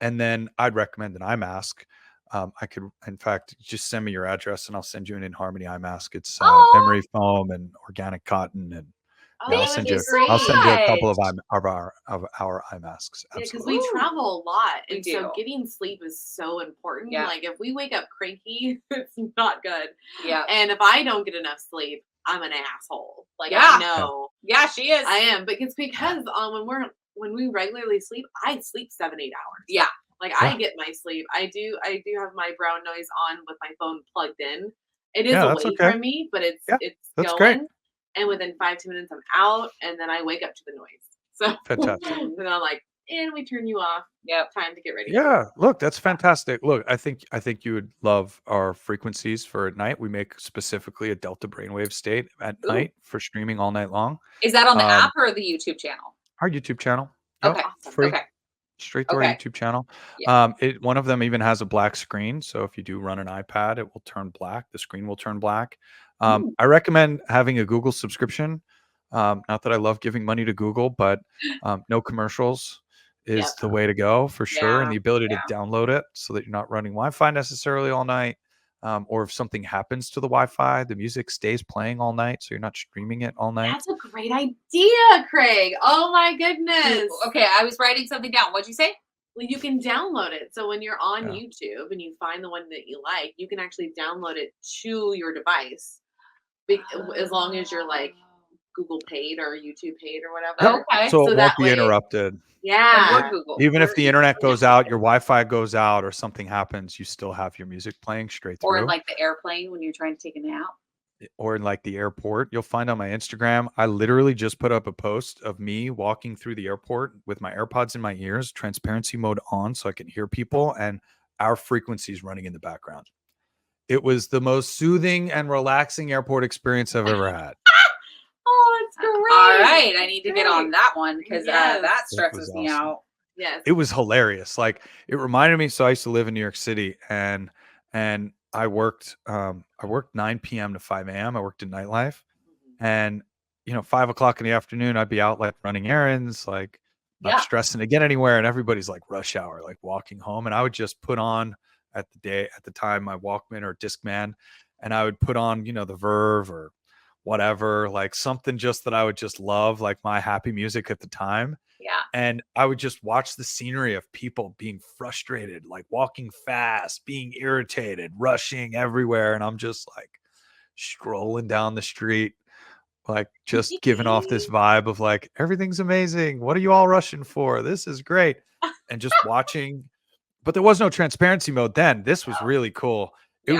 And then I'd recommend an eye mask. I could, in fact, just send me your address and I'll send you an In Harmony eye mask. It's memory foam and organic cotton, and I'll send you a couple of our eye masks. Yeah, because we travel a lot, and so getting sleep is so important. Yeah. Like if we wake up cranky, it's not good. Yeah. And if I don't get enough sleep, I'm an asshole. Like I know. Yeah, she is. I am, but it's because when we regularly sleep, I sleep 7-8 hours. Yeah. Like I get my sleep. I do have my brown noise on with my phone plugged in. It is away from me, but it's going. Great. And within 5-10 minutes, I'm out, and then I wake up to the noise. So fantastic. And then I'm like, and we turn you off. Yep. Time to get ready. Yeah. Look, that's fantastic. Look, I think you would love our frequencies for at night. We make specifically a delta brainwave state at night for streaming all night long. Is that on the app or the YouTube channel? Our YouTube channel. Okay. Free. Okay. Straight to our YouTube channel. Yeah. One of them even has a black screen. So if you do run an iPad, it will turn black. The screen will turn black. I recommend having a Google subscription. Not that I love giving money to Google, but no commercials is the way to go for sure. And the ability to download it so that you're not running Wi-Fi necessarily all night. Or if something happens to the Wi-Fi, the music stays playing all night, so you're not streaming it all night. That's a great idea, Craig. Oh my goodness. Okay, I was writing something down. What'd you say? Well, you can download it. So when you're on YouTube and you find the one that you like, you can actually download it to your device, as long as you're like Google paid or YouTube paid or whatever. Okay. So it won't be interrupted. Yeah. Even if the internet goes out, your Wi-Fi goes out, or something happens, you still have your music playing straight through. Or like the airplane when you're trying to take a nap. or in like the airport, you'll find on my Instagram, I literally just put up a post of me walking through the airport with my AirPods in my ears, transparency mode on so I can hear people, and our frequencies running in the background. It was the most soothing and relaxing airport experience I've ever had. Oh, that's great. All right. I need to get on that one because Yes. that It stresses was me awesome. out. Yes. It was hilarious. Like, it reminded me. So I used to live in New York City, and I worked 9 p.m. to 5 a.m. I worked in nightlife, and 5 o'clock in the afternoon, I'd be out like running errands, like not Yeah. stressing to get anywhere, and everybody's like rush hour, like walking home, and I would just put on at the time my Walkman or Discman, and I would put on the Verve or whatever, like something just that I would just love, like my happy music at the time. Yeah. And I would just watch the scenery of people being frustrated, like walking fast, being irritated, rushing everywhere. And I'm just like strolling down the street, like just giving off this vibe of like, everything's amazing. What are you all rushing for? This is great. And just watching, but there was no transparency mode then. This was really cool. It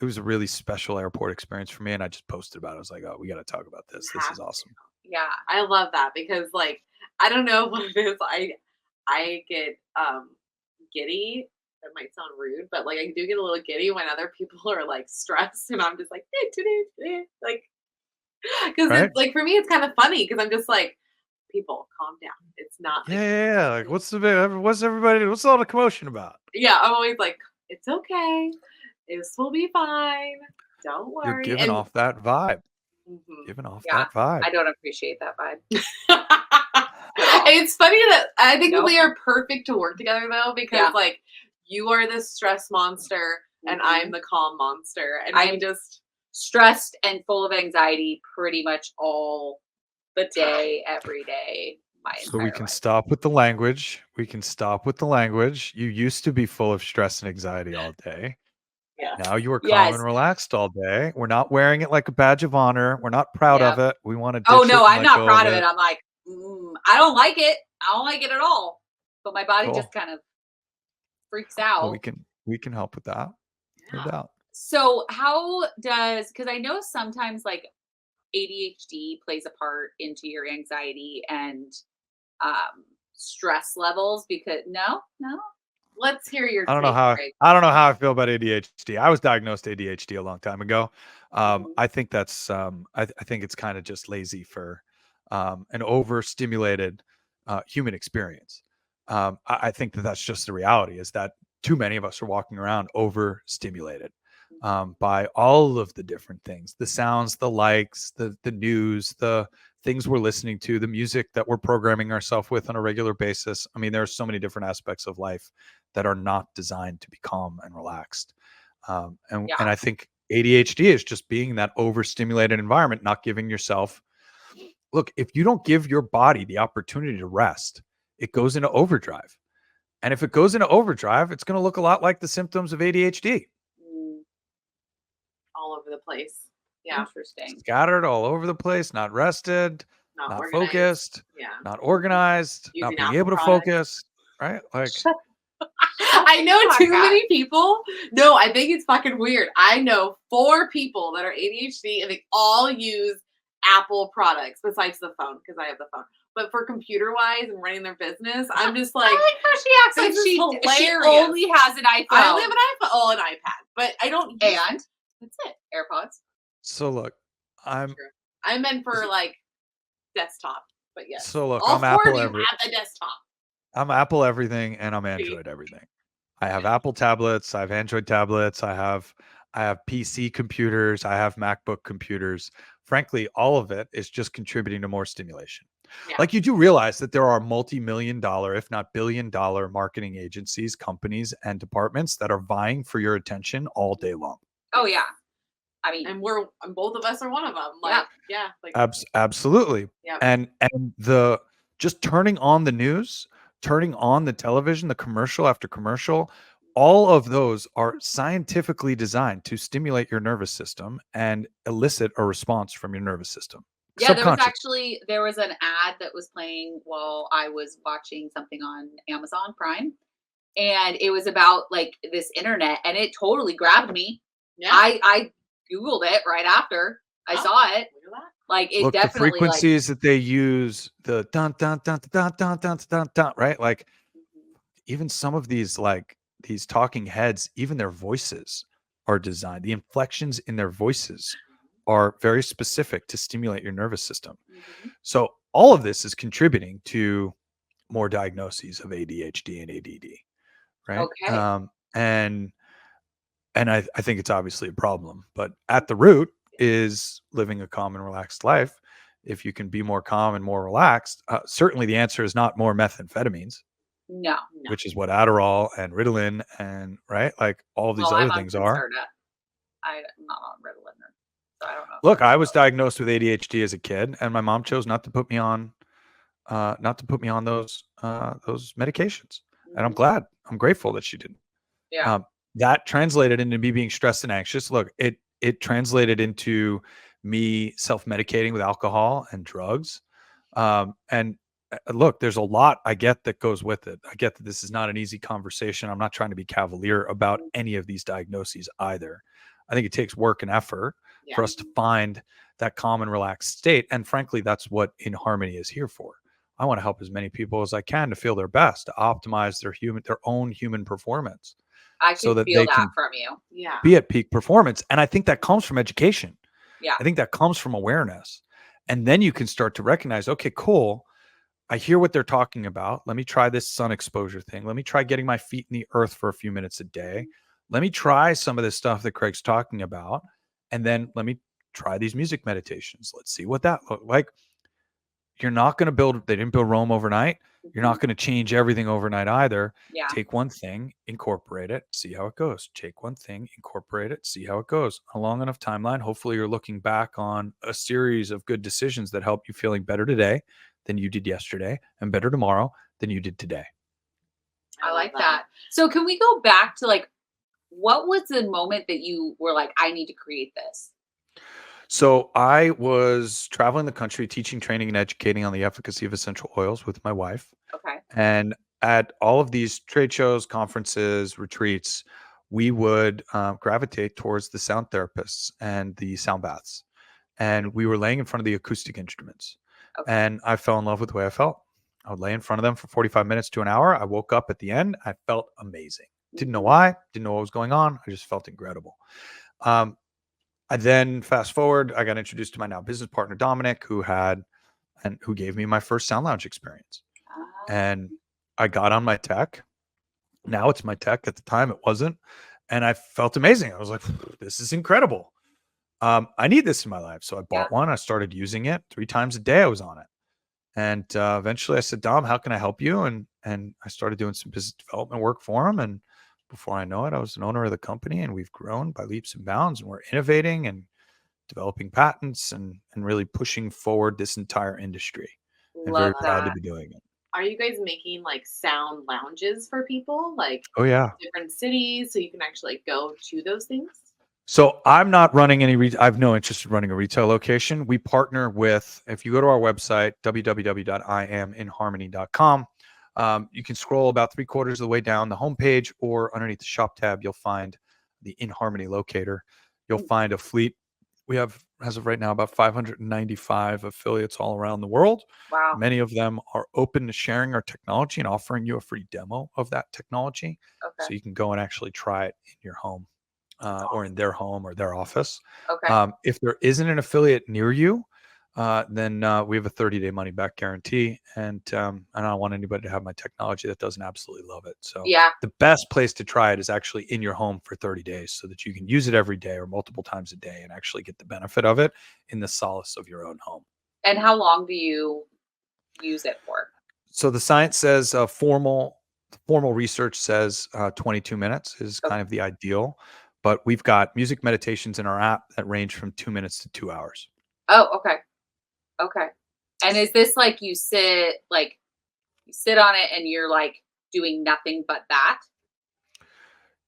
was a really special airport experience for me. And I just posted about it. I was like, oh, we got to talk about this. This is awesome. Yeah, I love that because like I don't know what it is. I get giddy. That might sound rude, but like I do get a little giddy when other people are like stressed, and I'm just like like because Right? it's like for me it's kind of funny because I'm just like people calm down. It's not like Yeah. Like, what's all the commotion about? yeah. I'm always like it's okay. This will be fine. Don't You're worry. giving off that vibe. Mhm. Giving off Yeah. that vibe. I don't appreciate that vibe. It's funny that I think Nope. we are perfect to work together though, because like you are the stress monster and I'm the calm monster, and I'm just stressed and full of anxiety pretty much all the day, every day. So we can stop with the language. You used to be full of stress and anxiety all day. Yeah. Now you are calm and relaxed all day. We're not wearing it like a badge of honor. We're not proud of it. We want to. Oh no, I'm not proud of it. I'm like, I don't like it. I don't like it at all. But my body just kind of freaks out. Well, we can help with that. No doubt. So how does, because I know sometimes like ADHD plays a part into your anxiety and stress levels because no. Let's hear your I don't know how I feel about ADHD. I was diagnosed ADHD a long time ago. I think that's I think it's kind of just lazy for an overstimulated human experience. I think that's just the reality, is that too many of us are walking around overstimulated by all of the different things, the sounds, the likes, the news, the things we're listening to, the music that we're programming ourselves with on a regular basis. I mean, there are so many different aspects of life that are not designed to be calm and relaxed. And I think ADHD is just being that overstimulated environment, not giving yourself. Look, if you don't give your body the opportunity to rest, it goes into overdrive. And if it goes into overdrive, it's going to look a lot like the symptoms of ADHD. All over the place. Yeah. Interesting. Scattered all over the place, not rested, not focused, not organized, not being able to focus. Right? Like, I know too many people. No, I think it's fucking weird. I know 4 people that are ADHD and they all use Apple products besides the phone, because I have the phone. But for computer wise and running their business, I'm just like, I like how she acts like she only has an iPhone. I only have an iPhone, an iPad, but I don't. And that's it. AirPods. So look, I meant for like desktop, but yes. So look, all I'm 4 Apple of you everything. have the desktop. I'm Apple everything, and I'm Android everything. I have Apple tablets. I have Android tablets. I have PC computers. I have MacBook computers. Frankly, all of it is just contributing to more stimulation. Yeah. Like, you do realize that there are multi-million-dollar, if not billion-dollar marketing agencies, companies, and departments that are vying for your attention all day long. Oh yeah. I mean, and both of us are one of them. Like, like absolutely. Yeah. And the just turning on the news, turning on the television, the commercial after commercial, all of those are scientifically designed to stimulate your nervous system and elicit a response from your nervous system. Yeah, there was an ad that was playing while I was watching something on Amazon Prime, and it was about like this internet, and it totally grabbed me. Yeah. I Googled it right after I saw it. Like it Look, the definitely frequencies that they use, the dun dun dun dun dun dun dun dun, right? Like even some of these these talking heads, even their voices are designed. The inflections in their voices are very specific to stimulate your nervous system. So all of this is contributing to more diagnoses of ADHD and ADD, right? Okay. And I think it's obviously a problem, but at the root is living a calm and relaxed life. If you can be more calm and more relaxed, certainly the answer is not more methamphetamines, No. which is what Adderall and Ritalin and right, like all of these other things are. I'm not on Ritalin, so I don't know. Look, I was diagnosed with ADHD as a kid, and my mom chose not to put me on those medications, and I'm glad. I'm grateful that she didn't. Yeah. That translated into me being stressed and anxious. Look, it translated into me self-medicating with alcohol and drugs. And look, there's a lot I get that goes with it. I get that this is not an easy conversation. I'm not trying to be cavalier about any of these diagnoses either. I think it takes work and effort for us to find that calm and relaxed state. And frankly, that's what In Harmony is here for. I want to help as many people as I can to feel their best, to optimize their own human performance. I can so that feel they that can from you. Yeah. be at peak performance. And I think that comes from education. Yeah. I think that comes from awareness. And then you can start to recognize, okay, cool. I hear what they're talking about. Let me try this sun exposure thing. Let me try getting my feet in the earth for a few minutes a day. Let me try some of this stuff that Craig's talking about. And then let me try these music meditations. Let's see what that looks like. You're not going to they didn't build Rome overnight. You're not going to change everything overnight either. Yeah. Take one thing, incorporate it, see how it goes. Take one thing, incorporate it, see how it goes. A long enough timeline. Hopefully you're looking back on a series of good decisions that help you feeling better today than you did yesterday and better tomorrow than you did today. I like that. So can we go back to like, what was the moment that you were like, I need to create this? So I was traveling the country, teaching, training, and educating on the efficacy of essential oils with my wife. Okay. And at all of these trade shows, conferences, retreats, we would gravitate towards the sound therapists and the sound baths. And we were laying in front of the acoustic instruments. Okay. And I fell in love with the way I felt. I would lay in front of them for 45 minutes to an hour. I woke up at the end. I felt amazing. Didn't know why. Didn't know what was going on. I just felt incredible. I then fast forward, I got introduced to my now business partner, Dominic, who gave me my first sound lounge experience. And I got on my tech. Now it's my tech. At the time, it wasn't. And I felt amazing. I was like, this is incredible. I need this in my life. So I bought one. I started using it 3 times a day. I was on it. And eventually I said, Dom, how can I help you? And I started doing some business development work for him. And before I know it, I was an owner of the company, and we've grown by leaps and bounds, and we're innovating and developing patents and really pushing forward this entire industry. And very proud to be doing it. Are you guys making like sound lounges for people, like Oh yeah, different cities, so you can actually like, go to those things? So I'm not running any. I have no interest in running a retail location. We partner with. If you go to our website www.iaminharmony.com, you can scroll about 3/4 of the way down the homepage, or underneath the shop tab, you'll find the In Harmony locator. You'll find a fleet. We have, as of right now, about 595 affiliates all around the world. Wow. Many of them are open to sharing our technology and offering you a free demo of that technology. Okay. So you can go and actually try it in your home. Or in their home or their office. Okay. If there isn't an affiliate near you, then we have a 30-day money back guarantee. And I don't want anybody to have my technology that doesn't absolutely love it. So the best place to try it is actually in your home for 30 days so that you can use it every day or multiple times a day and actually get the benefit of it in the solace of your own home. And how long do you use it for? So the science says formal research says 22 minutes is kind of the ideal. But we've got music meditations in our app that range from 2 minutes to 2 hours. Oh, okay. Okay. And is this like you sit on it and you're like doing nothing but that?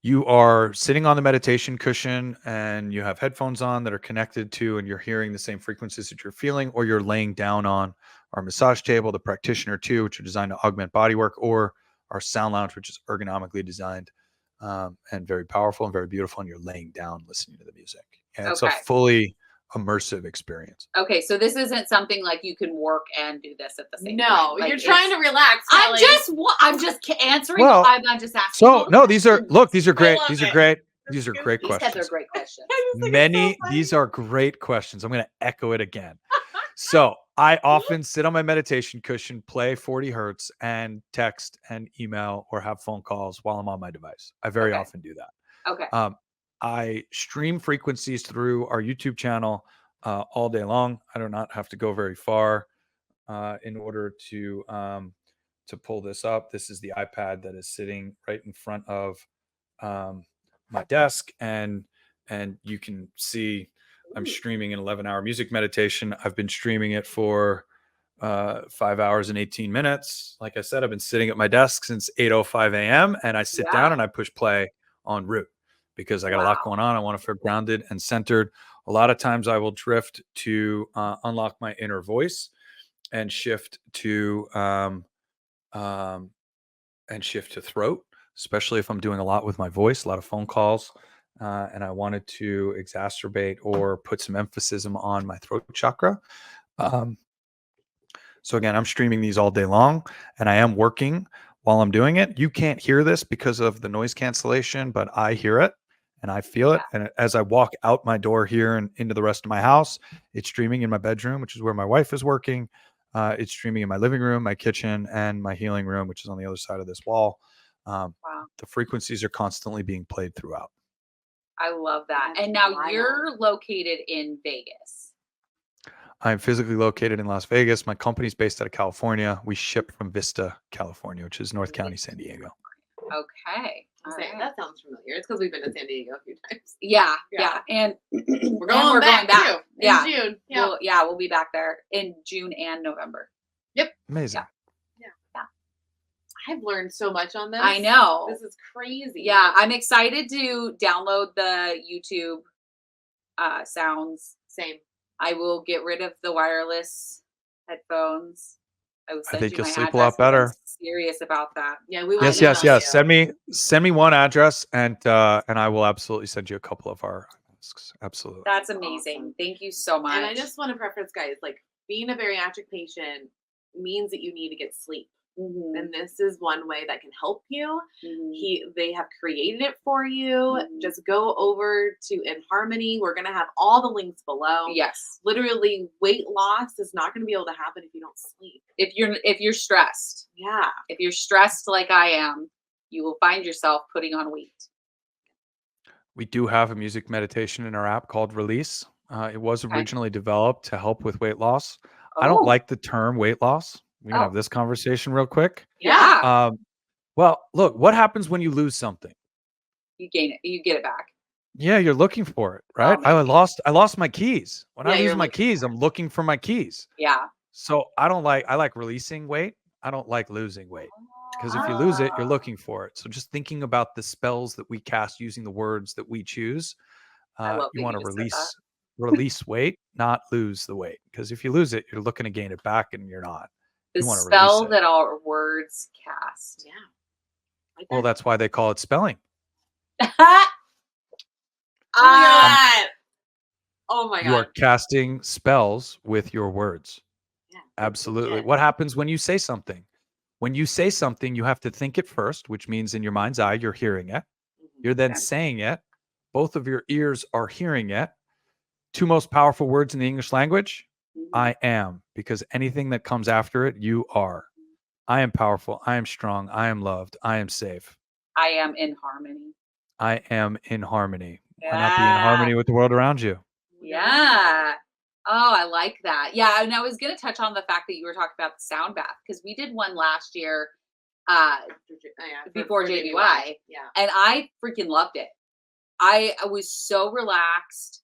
You are sitting on the meditation cushion and you have headphones on that are connected to, and you're hearing the same frequencies that you're feeling, or you're laying down on our massage table, the practitioner 2, which are designed to augment body work, or our sound lounge, which is ergonomically designed. And very powerful and very beautiful, and you're laying down listening to the music. Yeah, it's a fully immersive experience. Okay, so this isn't something like you can work and do this at the same time. No, Like, you're trying to relax. I'm just answering. Well, I'm just asking. So no, these are great. love These are it. great. These are great You said they're questions. great questions. These are great questions. I'm going to echo it again. So I often sit on my meditation cushion, play 40 hertz, and text and email or have phone calls while I'm on my device. I very often do that. Okay. I stream frequencies through our YouTube channel all day long. I do not have to go very far in order to pull this up. This is the iPad that is sitting right in front of my desk, and you can see I'm streaming an 11-hour music meditation. I've been streaming it for 5 hours and 18 minutes. Like I said, I've been sitting at my desk since 8:05 a.m. and I sit down and I push play en route because I got a lot going on. I want to feel grounded and centered. A lot of times I will drift to unlock my inner voice and shift to throat, especially if I'm doing a lot with my voice, a lot of phone calls, and I wanted to exacerbate or put some emphasis on my throat chakra. So again, I'm streaming these all day long, and I am working while I'm doing it. You can't hear this because of the noise cancellation, but I hear it and I feel it. And as I walk out my door here and into the rest of my house, it's streaming in my bedroom, which is where my wife is working. It's streaming in my living room, my kitchen, and my healing room, which is on the other side of this wall. The frequencies are constantly being played throughout. I love that. And now you're located in Vegas. I'm physically located in Las Vegas. My company's based out of California. We ship from Vista, California, which is North County, San Diego. Okay. That sounds familiar. It's because we've been to San Diego a few times. Yeah. And we're going back. Too, in June. Yeah. We'll be back there in June and November. Yep. Amazing. Yeah. I've learned so much on this. I know. This is crazy. Yeah. I'm excited to download the YouTube sounds. Same. I will get rid of the wireless headphones. I think you'll sleep a lot better. I'm serious about that. Yeah, we will. Yes. Send me one address, and I will absolutely send you a couple of our masks. Absolutely. That's amazing. Awesome. Thank you so much. And I just want to preface, guys, like being a bariatric patient means that you need to get sleep. Mm-hmm. And this is one way that can help you. Mm-hmm. They have created it for you. Mm-hmm. Just go over to In Harmony. We're going to have all the links below. Yes. Literally, weight loss is not going to be able to happen if you don't sleep. If you're stressed. Yeah. If you're stressed like I am, you will find yourself putting on weight. We do have a music meditation in our app called Release. It was originally developed to help with weight loss. I don't like the term weight loss. We can have this conversation real quick. Yeah. Well, look, what happens when you lose something? You gain it. You get it back. Yeah, you're looking for it, right? I lost my keys. When I lose my keys, I'm looking for my keys. Yeah. So I like releasing weight. I don't like losing weight. Because if you lose it, you're looking for it. So just thinking about the spells that we cast using the words that we choose, you want to release weight, not lose the weight. Because if you lose it, you're looking to gain it back, and you're not. The spell that our words cast. Yeah. Well, that's why they call it spelling. Oh my God. You are casting spells with your words. Yeah. Absolutely. What happens when you say something? When you say something, you have to think it first, which means in your mind's eye, you're hearing it. You're then saying it. Both of your ears are hearing it. Two most powerful words in the English language. I am, because anything that comes after it, you are. I am powerful. I am strong. I am loved. I am safe. I am in harmony. I am in harmony. Why not be in harmony with the world around you? Yeah. Oh, I like that. Yeah. And I was going to touch on the fact that you were talking about the sound bath, because we did one last year before JBY. Yeah. And I freaking loved it. I was so relaxed.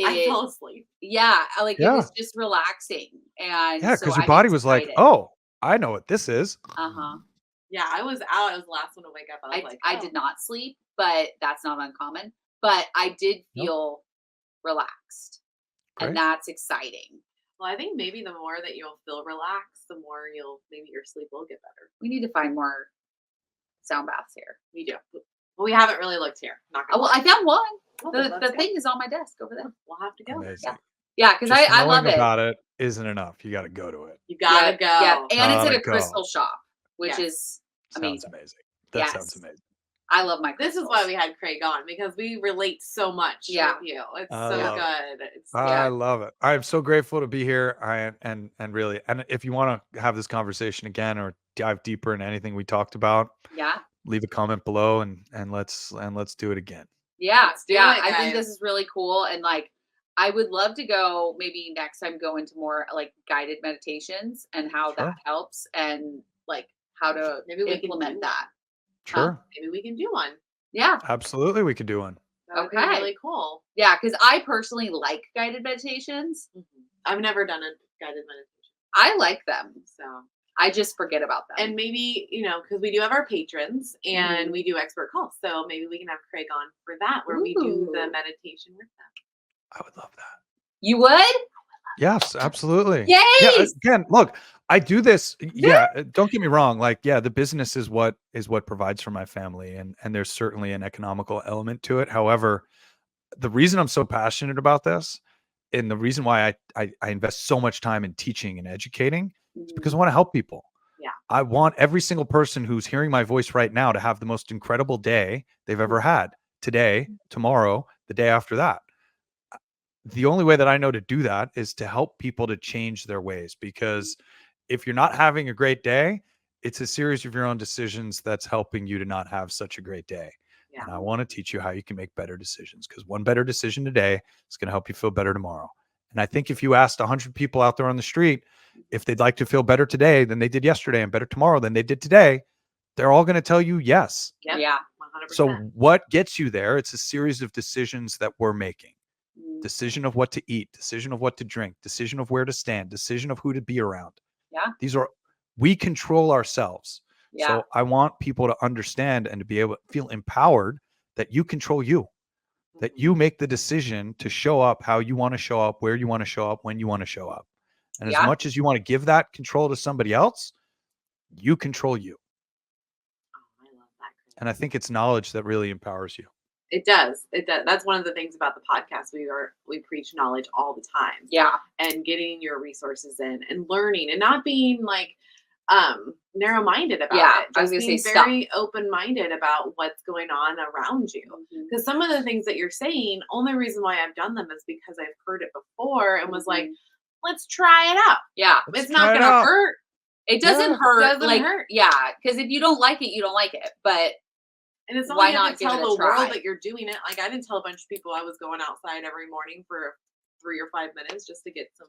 I fell asleep. Yeah, it was just relaxing, and because your body was like, "Oh, I know what this is." Yeah, I was out. I was the last one to wake up. I did not sleep, but that's not uncommon. But I did feel relaxed, and that's exciting. Well, I think maybe the more that you'll feel relaxed, the more maybe your sleep will get better. We need to find more sound baths here. We do. Well, we haven't really looked here. I found one. The thing is on my desk over there. We'll have to go. Amazing. Yeah, because I love it. About it isn't enough. You got to go to it. You gotta go. Yeah, and it's at a crystal shop, which is amazing. Sounds amazing. That sounds amazing. I love my crystals. This is why we had Craig on, because we relate so much with you. It's so good. I love it. I'm so grateful to be here. And if you want to have this conversation again or dive deeper into anything we talked about, leave a comment below and let's do it again. Yeah, I think this is really cool, and like I would love to go maybe next time go into more like guided meditations and how that helps, and like how to implement that. Sure. Maybe we can do one. Yeah. Absolutely, we could do one. That would be really cool. Yeah, because I personally like guided meditations. I've never done a guided meditation. I like them. So I just forget about them. And maybe, because we do have our patrons and we do expert calls. So maybe we can have Craig on for that, where we do the meditation with them. I would love that. You would? Yes, absolutely. Yay! Yeah, again, look, I do this. Yeah, don't get me wrong. Like, the business is what provides for my family, and there's certainly an economical element to it. However, the reason I'm so passionate about this, and the reason why I invest so much time in teaching and educating, is because I want to help people. Yeah, I want every single person who's hearing my voice right now to have the most incredible day they've ever had. Today, tomorrow, the day after that. The only way that I know to do that is to help people to change their ways, because if you're not having a great day, it's a series of your own decisions that's helping you to not have such a great day. Yeah. And I want to teach you how you can make better decisions, because one better decision today is going to help you feel better tomorrow. And I think if you asked 100 people out there on the street if they'd like to feel better today than they did yesterday and better tomorrow than they did today, they're all going to tell you yes. Yeah, 100%. So what gets you there? It's a series of decisions that we're making. Decision of what to eat, decision of what to drink, decision of where to stand, decision of who to be around. Yeah. We control ourselves. Yeah. So I want people to understand and to be able to feel empowered that you control you, that you make the decision to show up how you want to show up, where you want to show up, when you want to show up. And as much as you want to give that control to somebody else, you control you. Oh, I love that. And I think it's knowledge that really empowers you. It does. It does. That's one of the things about the podcast. We preach knowledge all the time. Yeah. And getting your resources in and learning and not being like narrow-minded about it. I was Just going to say very open-minded about what's going on around you. Because some of the things that you're saying, only reason why I've done them is because I've heard it before and was like, let's try it out. Yeah. It's not going to hurt. It doesn't hurt. It doesn't hurt. Yeah. Because if you don't like it, you don't like it. But and it's only to tell the world that you're doing it. Like I didn't tell a bunch of people I was going outside every morning for 3 or 5 minutes just to get some,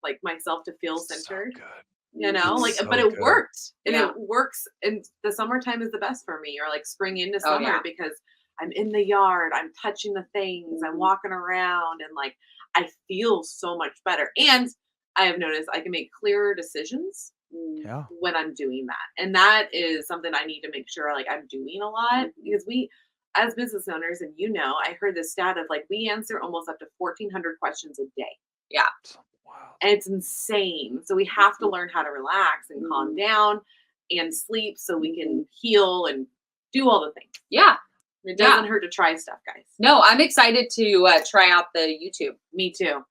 like myself to feel centered. So good. But it worked. And it works. And the summertime is the best for me, or like spring into summer, because I'm in the yard, I'm touching the things, I'm walking around, and like I feel so much better. And I have noticed I can make clearer decisions when I'm doing that. And that is something I need to make sure like I'm doing a lot, because we, as business owners, and I heard this stat of like we answer almost up to 1,400 questions a day. Yeah. Wow. And it's insane. So we have to learn how to relax and calm down and sleep so we can heal and do all the things. Yeah. It doesn't hurt to try stuff, guys. No, I'm excited to try out the YouTube. Me too.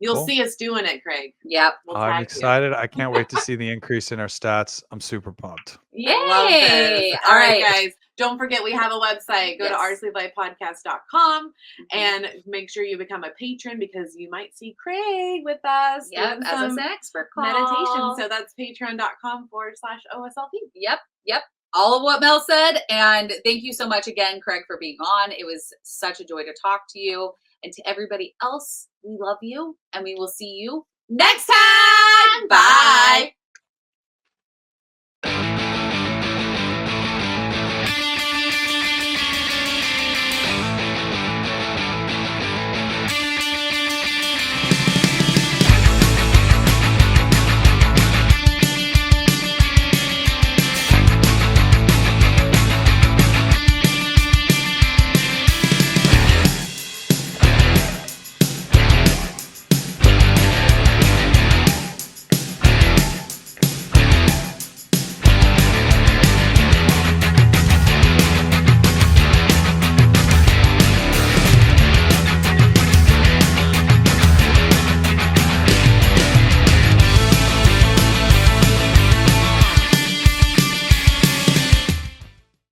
You'll see us doing it, Craig. Yep. I'm excited. I can't wait to see the increase in our stats. I'm super pumped. Yay. All right, guys. Don't forget we have a website. Go to oursleeplifepodcast.com and make sure you become a patron, because you might see Craig with us. Yep, as an expert call. Meditation. So that's patreon.com/OSLP. Yep. All of what Mel said. And thank you so much again, Craig, for being on. It was such a joy to talk to you. And to everybody else, we love you, and we will see you next time. Bye.